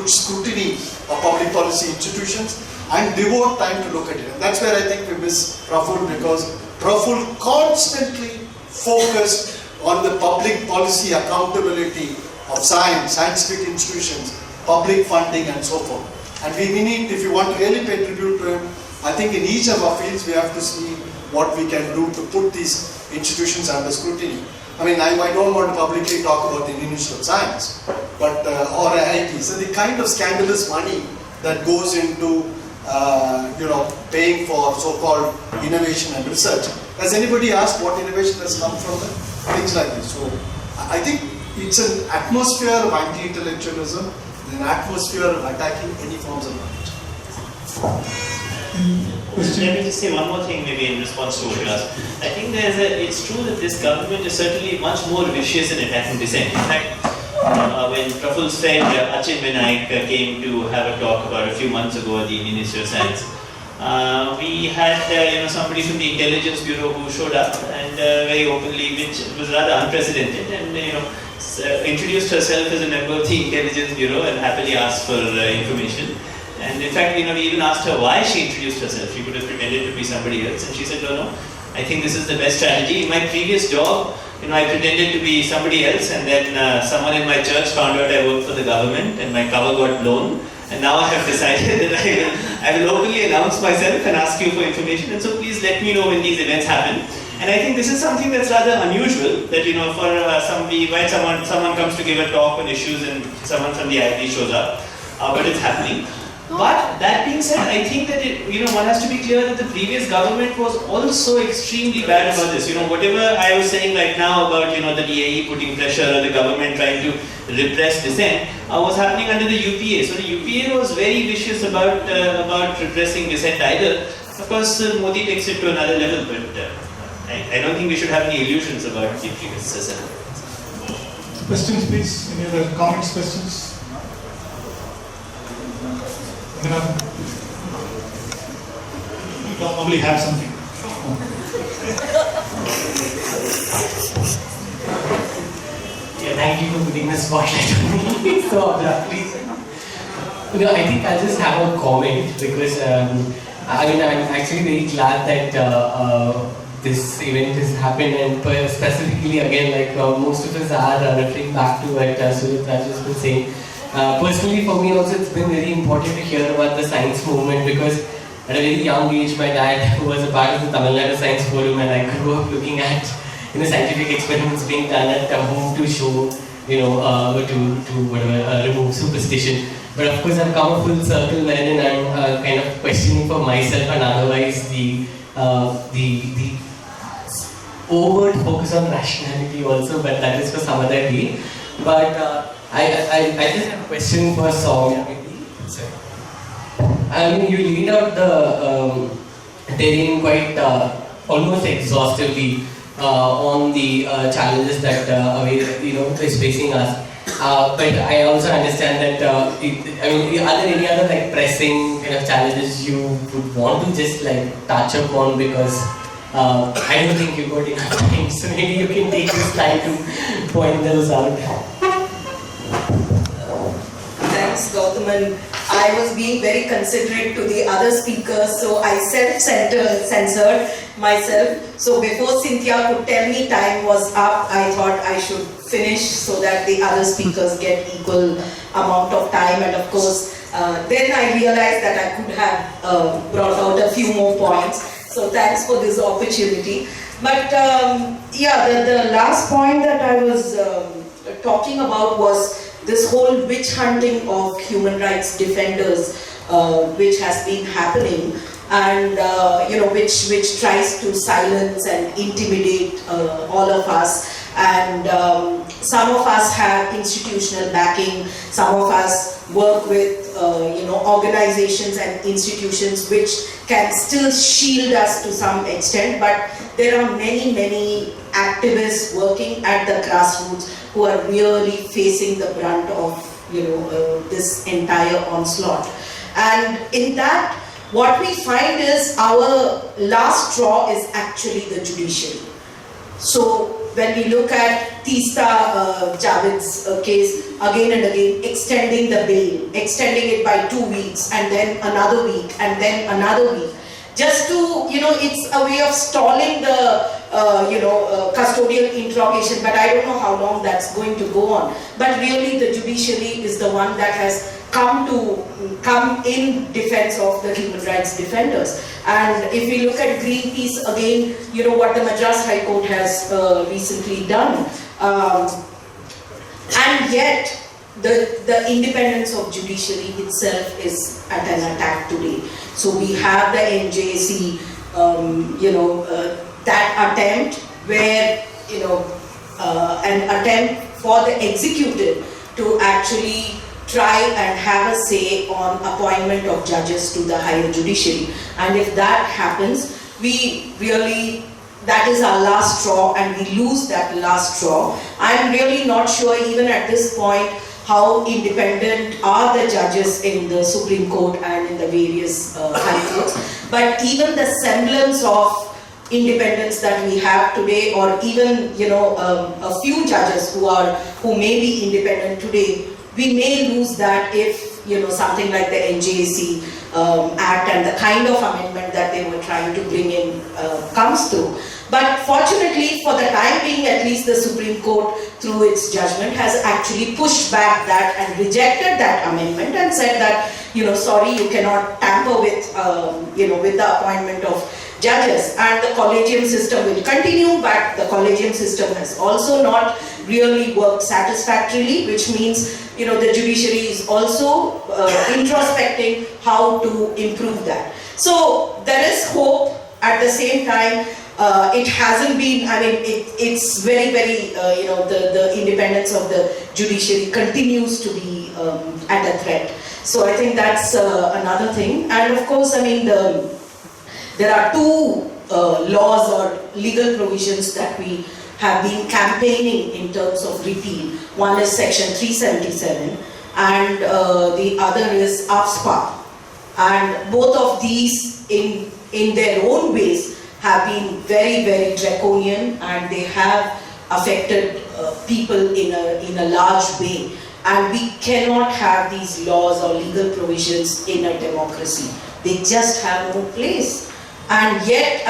[SPEAKER 7] scrutiny of public policy institutions, and devote time to look at it. And that's where I think we miss Praful, because Praful constantly focused on the public policy accountability of science, scientific institutions, public funding and so forth. And we need, if you want to really pay tribute to him, I think in each of our fields we have to see what we can do to put these institutions under scrutiny. I mean, I don't want to publicly talk about the Indian Institute of Science, but or IIT. So the kind of scandalous money that goes into, paying for so-called innovation and research. Has anybody asked what innovation has come from them? Things like this. So I think it's an atmosphere of anti-intellectualism, an atmosphere of attacking any forms of knowledge.
[SPEAKER 5] Let me just say one more thing, maybe in response to what you asked. I think it's true that this government is certainly much more vicious in attacking dissent. In fact, when Praful's friend Achin Vinayak came to have a talk about a few months ago at the Indian Institute of Science, we had somebody from the Intelligence Bureau who showed up and very openly, which was rather unprecedented, and introduced herself as a member of the Intelligence Bureau and happily asked for information. And in fact, we even asked her why she introduced herself. She could have pretended to be somebody else, and she said, no, I think this is the best strategy. In my previous job, I pretended to be somebody else, and then someone in my church found out I worked for the government, and my cover got blown. And now I have decided that I will openly announce myself and ask you for information, and so please let me know when these events happen. And I think this is something that's rather unusual, that when someone comes to give a talk on issues and someone from the IIT shows up, but it's happening. But that being said, I think that one has to be clear that the previous government was also extremely bad about this. Whatever I was saying right now about the DAE putting pressure or the government trying to repress dissent was happening under the UPA. So the UPA was very vicious about repressing dissent either. Of course, Modi takes it to another level, but I don't think we should have any illusions about the previous system.
[SPEAKER 1] Questions, please. Any other comments, questions? You probably have something.
[SPEAKER 9] Yeah, thank you for putting the spotlight on me so abruptly. I think I'll just have a comment because I'm actually very glad that this event has happened, and specifically again, most of us are referring back to what Raju has been saying. Personally, for me also, it's been very important to hear about the science movement, because at a very young age, my dad was a part of the Tamil Nadu Science Forum, and I grew up looking at scientific experiments being done at home to show, to remove superstition. But of course, I've come a full circle then, and I'm kind of questioning for myself and otherwise the overt focus on rationality also, but that is for some other day. But I just have a question for Saumya. Sorry. I mean, you laid out the terrain quite almost exhaustively on the challenges that is facing us. But I also understand that are there any other like pressing kind of challenges you would want to just like touch upon, because I don't think you've got enough time, so maybe you can take this time to point those out.
[SPEAKER 10] Thanks, Gautam. I was being very considerate to the other speakers, so I censored myself. So before Cynthia could tell me time was up, I thought I should finish so that the other speakers get equal amount of time. And of course, then I realized that I could have brought out a few more points. So thanks for this opportunity. But the last point that I was talking about was this whole witch hunting of human rights defenders, which has been happening, and which tries to silence and intimidate all of us. And some of us have institutional backing. Some of us work with organizations and institutions which can still shield us to some extent. But there are many activists working at the grassroots who are really facing the brunt of this entire onslaught. And in that, what we find is our last straw is actually the judiciary. So when we look at Tista Javid's case, again and again, extending the bail, extending it by 2 weeks, and then another week, and then another week, just to, it's a way of stalling the custodial interrogation, but I don't know how long that's going to go on. But really the judiciary is the one that has come in defense of the human rights defenders. And if we look at Greenpeace, again, what the Madras High Court has recently done. And yet, the independence of judiciary itself is at an attack today. So we have the NJC, that attempt where, an attempt for the executive to actually try and have a say on appointment of judges to the higher judiciary. And if that happens, that is our last straw, and we lose that last straw. I'm really not sure even at this point how independent are the judges in the Supreme Court and in the various high courts. But even the semblance of independence that we have today, or even a few judges who may be independent today, we may lose that if something like the NJC Act and the kind of amendment that they were trying to bring in comes through. But fortunately, for the time being, at least the Supreme Court, through its judgment, has actually pushed back that and rejected that amendment and said that, sorry, you cannot tamper with, with the appointment of judges. And the collegium system will continue, but the collegium system has also not really worked satisfactorily, which means, the judiciary is also introspecting how to improve that. So there is hope. At the same time, it hasn't been, it's very, the independence of the judiciary continues to be at a threat. So I think that's another thing. And of course, there are two laws or legal provisions that we have been campaigning in terms of repeal. One is Section 377 and the other is AFSPA. And both of these in their own ways have been very, very draconian, and they have affected people in a large way. And we cannot have these laws or legal provisions in a democracy. They just have no place. And yet,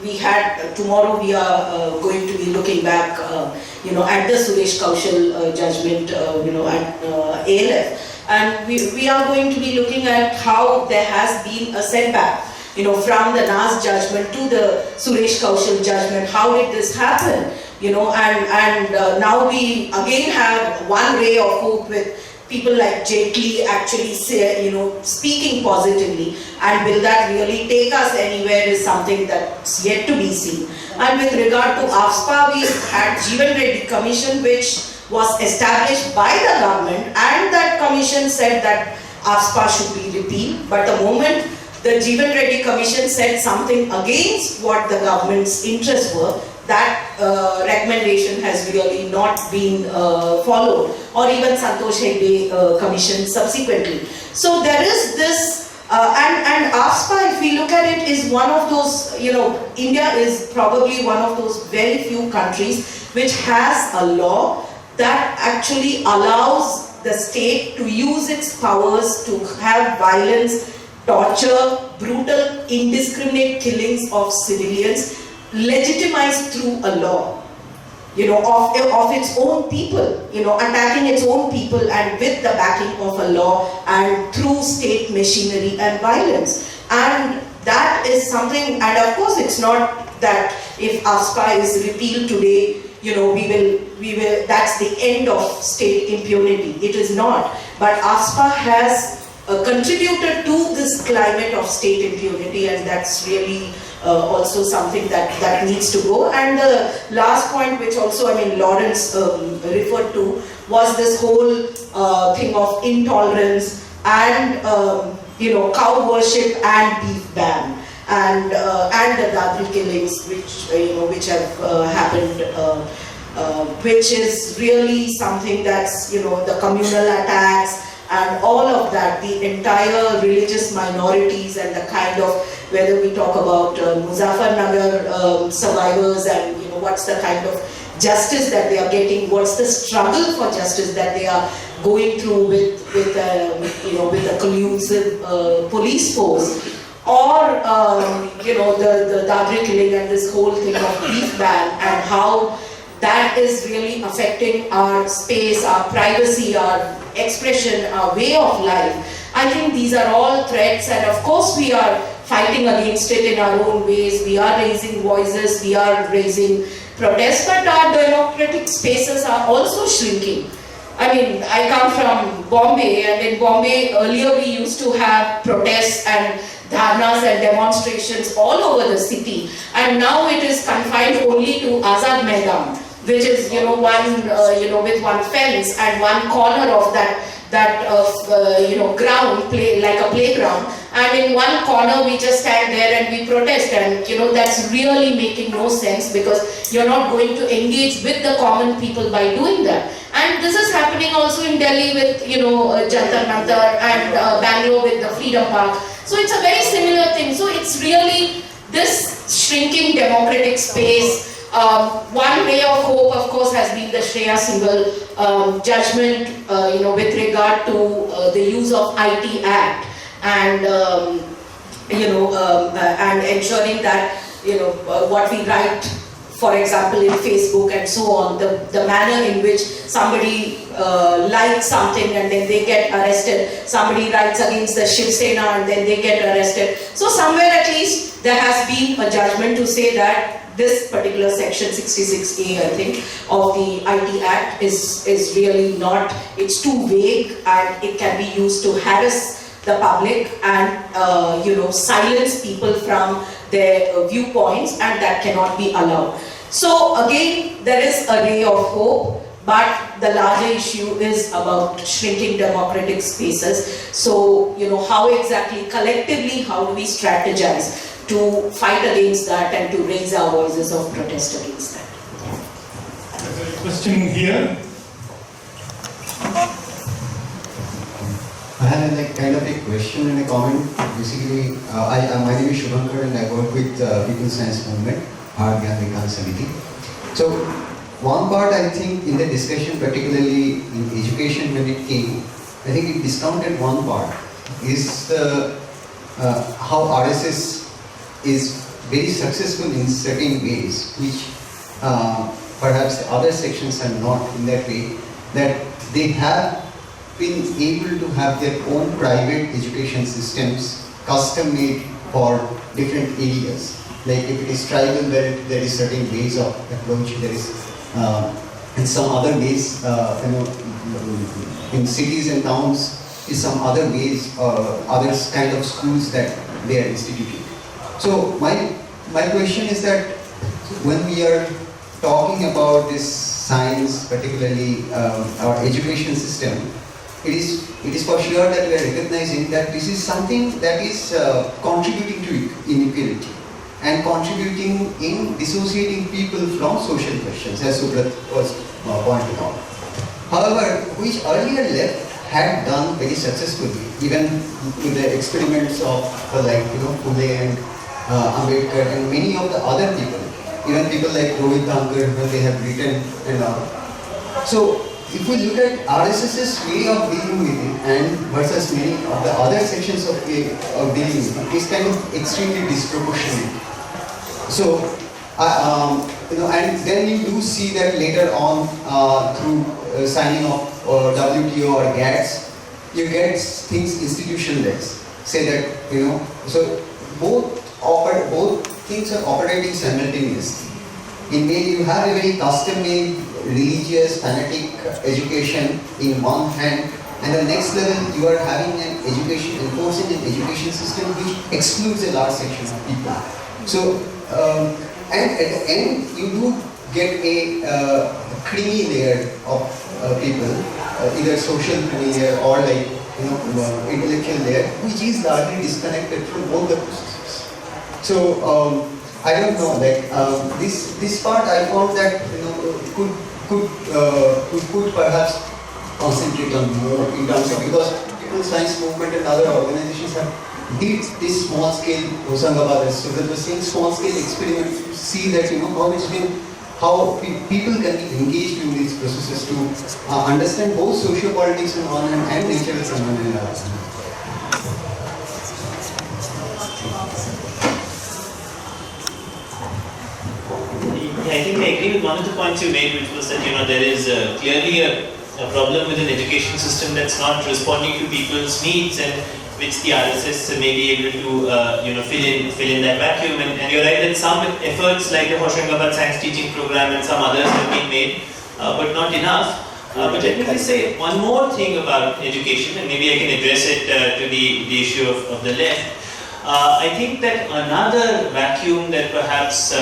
[SPEAKER 10] we had, tomorrow we are going to be looking back, at the Suresh Kaushal judgment, at ALF. And we are going to be looking at how there has been a setback, from the Nas judgment to the Suresh Kaushal judgment. How did this happen? And now we again have one ray of hope with people like Jaitley actually say, speaking positively. And will that really take us anywhere is something that's yet to be seen. And with regard to AFSPA, we had Jeevan Reddy Commission, which was established by the government, and that commission said that AFSPA should be repealed. But the moment the Jeevan Reddy Commission said something against what the government's interests were, that recommendation has really not been followed, or even Santosh Hegde Commission subsequently. So there is this, and AFSPA, if we look at it, is one of those, India is probably one of those very few countries which has a law that actually allows the state to use its powers to have violence, torture, brutal, indiscriminate killings of civilians legitimized through a law, of its own people, attacking its own people, and with the backing of a law and through state machinery and violence. And that is something, and of course it's not that if AFSPA is repealed today, we will, that's the end of state impunity. It is not. But AFSPA has contributed to this climate of state impunity, and that's really also something that needs to go. And the last point, which also, Lawrence referred to, was this whole thing of intolerance and, cow worship and beef ban. And the Dadri killings, which have happened, which is really something that's, the communal attacks and all of that, the entire religious minorities and the kind of, whether we talk about Muzaffarnagar survivors and what's the kind of justice that they are getting, what's the struggle for justice that they are going through with a collusive police force. Or, the Dadri killing and this whole thing of beef ban, and how that is really affecting our space, our privacy, our expression, our way of life. I think these are all threats, and of course we are fighting against it in our own ways. We are raising voices, we are raising protests, but our democratic spaces are also shrinking. I come from Bombay, and in Bombay earlier we used to have protests and dharnas and demonstrations all over the city, and now it is confined only to Azad Maidan, which is with one fence and one corner of that ground, like a playground, and in one corner we just stand there and we protest, and that's really making no sense, because you're not going to engage with the common people by doing that. And this is happening also in Delhi with Jantar Mantar, and Bangalore with the Freedom Park. So it's a very similar thing. So it's really this shrinking democratic space. One ray of hope, of course, has been the Shreya Singhal judgment, with regard to the use of IT Act, and and ensuring that what we write, for example, in Facebook and so on, the manner in which somebody likes something and then they get arrested, somebody writes against the Shiv Sena and then they get arrested. So somewhere at least there has been a judgment to say that this particular section 66A, I think, of the IT Act is really not, it's too vague, and it can be used to harass the public and silence people from their viewpoints, and that cannot be allowed. So again, there is a ray of hope, but the larger issue is about shrinking democratic spaces. So, how exactly, collectively, how do we strategize to fight against that and to raise our voices of protest against that?
[SPEAKER 1] There's a question here.
[SPEAKER 11] I had a question and a comment. Basically, my name is Shubhankar and I work with People Science Movement, Bharat Gyan Vikas Samiti. So, one part I think in the discussion, particularly in education when it came, I think it discounted one part, is the how RSS is very successful in certain ways, which perhaps the other sections are not in that way, that they have been able to have their own private education systems custom made for different areas. Like if it is tribal, there is certain ways of approach, there is in some other ways, in cities and towns is some other ways, other kind of schools that they are instituting. So my question is that when we are talking about this science, particularly our education system, it is for sure that we are recognizing that this is something that is contributing to inequality and contributing in dissociating people from social questions, as Suvrat was pointing out. However, which earlier left had done very successfully, even with the experiments of like Phule and Ambedkar and many of the other people, even people like Rohit Thankar, when they have written and all. So, if we look at RSS's way of dealing with it and versus many of the other sections of dealing with it, is kind of extremely disproportionate. So, and then you do see that later on through signing of WTO or GATS, you get things institutionalized. Say that so both things are operating simultaneously. In way you have a very custom-made, religious, fanatic education in one hand, and the next level you are having an education, enforcing an education system which excludes a large section of people. So, and at the end you do get a creamy layer of people, either social creamy layer or like intellectual layer, which is largely disconnected from both the processes. So I don't know, like this part I found that could perhaps concentrate on more in terms of, because people science movement and other organizations have did this small scale Hosangabad, so that was saying small scale experiment to see that how people can be engaged in these processes to understand both socio-politics on one hand and nature on one hand.
[SPEAKER 5] I think I agree with one of the points you made, which was that there is clearly a problem with an education system that's not responding to people's needs, and which the RSS may be able to fill in that vacuum. And you're right that some efforts like the Hoshangabad Science Teaching Program and some others have been made, but not enough. But let me just say one more thing about education, and maybe I can address it to the issue of the left. I think that another vacuum that perhaps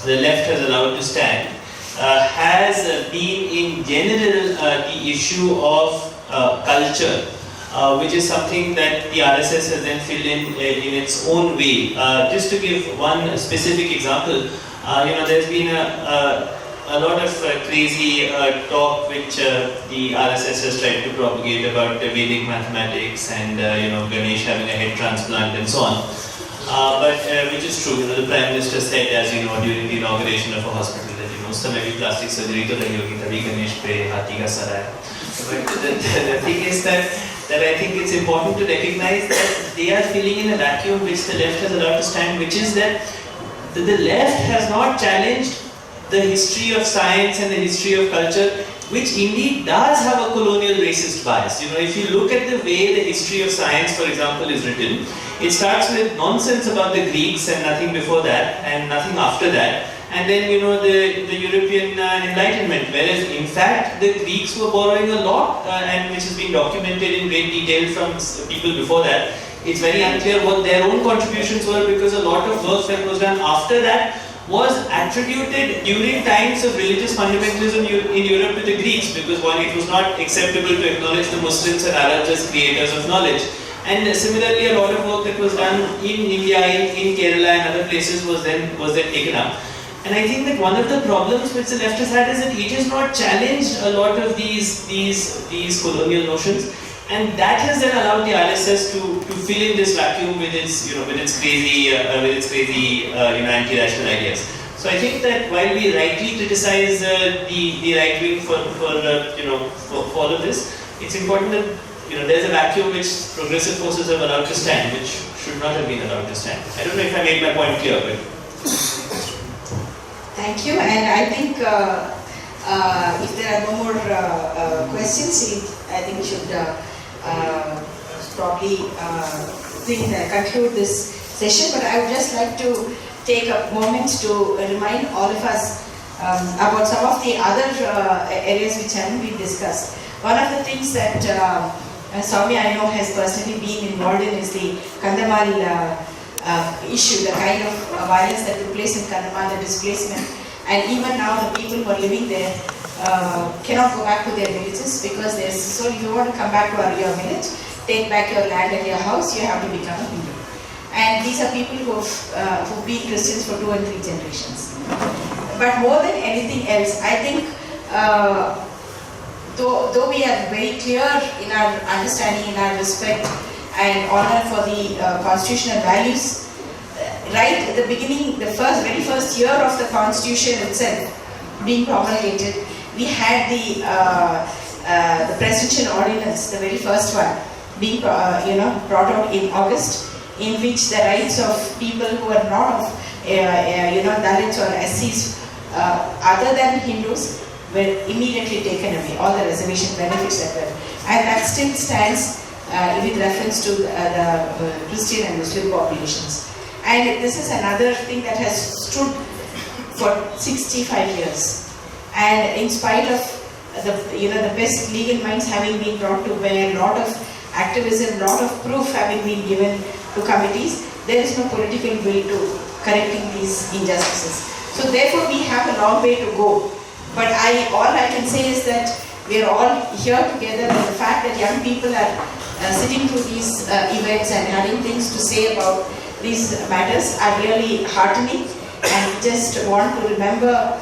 [SPEAKER 5] the left has allowed to stand has been in general the issue of culture, which is something that the RSS has then filled in its own way. Just to give one specific example, there's been a lot of crazy talk which the RSS has tried to propagate about Vedic mathematics and Ganesh having a head transplant and so on. But which is true, the Prime Minister said, as during the inauguration of a hospital, that उसमें भी plastic surgery तो नहीं होगी, तभी गणेश पे हाथी का sir है. But the thing is that I think it's important to recognize that they are filling in a vacuum which the left has allowed to stand, which is that the left has not challenged the history of science and the history of culture, which indeed does have a colonial racist bias. If you look at the way the history of science, for example, is written, it starts with nonsense about the Greeks and nothing before that and nothing after that. And then, the European Enlightenment, whereas in fact the Greeks were borrowing a lot and which has been documented in great detail from people before that. It's very unclear what their own contributions were, because a lot of work that was done after that was attributed during times of religious fundamentalism in Europe to the Greeks, because one, it was not acceptable to acknowledge the Muslims and Arabs as creators of knowledge. And similarly, a lot of work that was done in India, in Kerala and other places was then taken up. And I think that one of the problems which the left has had is that it has not challenged a lot of these colonial notions, and that has then allowed the RSS to fill in this vacuum with its crazy anti-rational ideas. So I think that while we rightly criticize the right wing for all of this, it's important that there's a vacuum which progressive forces have allowed to stand, which should not have been allowed to stand. I don't know if I made my point clear, but.
[SPEAKER 3] Thank you, and I think if there are no more questions, I think we should probably conclude this session. But I would just like to take a moment to remind all of us about some of the other areas which haven't been discussed. One of the things that Saumya, I know, has personally been involved in is the Kandhamal issue, the kind of violence that took place in Kandhamal, the displacement. And even now the people who are living there cannot go back to their villages because there's, so if you want to come back to your village, take back your land and your house, you have to become a Hindu. And these are people who've been Christians for 2 and 3 generations. But more than anything else, I think though we are very clear in our understanding, in our respect and honor for the constitutional values, right at the beginning, the very first year of the constitution itself being promulgated, we had the presidential ordinance, the very first one, being brought out in August, in which the rights of people who are not of Dalits or SCs other than Hindus were immediately taken away, all the reservation benefits that were. And that still stands with reference to the Christian and Muslim populations. And this is another thing that has stood for 65 years. And in spite of the best legal minds having been brought to bear, a lot of activism, a lot of proof having been given to committees, there is no political will to correcting these injustices. So therefore we have a long way to go. But all I can say is that we are all here together, and the fact that young people are sitting through these events and having things to say about these matters are really heartening, and just want to remember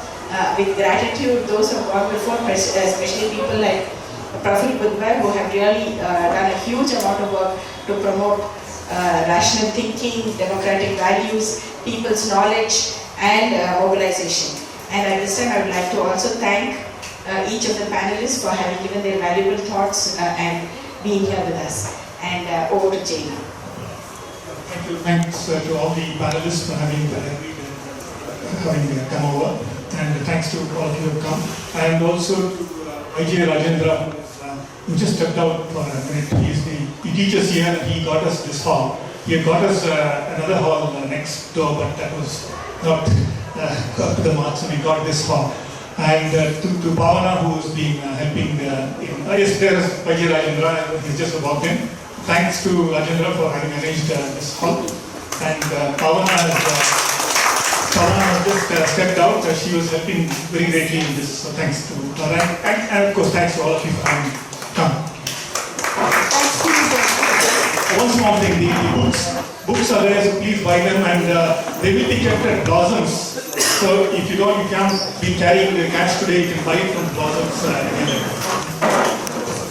[SPEAKER 3] with gratitude those who have gone before, especially people like Praful Bidwai, who have really done a huge amount of work to promote rational thinking, democratic values, people's knowledge and mobilization. And at this time I would like to also thank each of the panelists for having given their valuable thoughts and being here with us. And over to Jay now.
[SPEAKER 1] Thank you. Thanks to all the panelists for having come over, and thanks to all of you who have come. And also to IJ Rajendra, who just stepped out for a minute. He teaches here, and he got us this hall. He had got us another hall next door, but that was not up to the mark, so we got this hall. And to Bhavana, who's been helping yes, there is IJ Rajendra, he's just walked in. Thanks to Rajendra for having arranged this hall. And Bhavana has just stepped out. She was helping very greatly in this. So thanks to her. And of course, thanks to all of you for having come. One small thing, the books are there, so please buy them, and they will be kept at Blossoms. So if you can't be carrying the cash today, you can buy it from Blossoms again.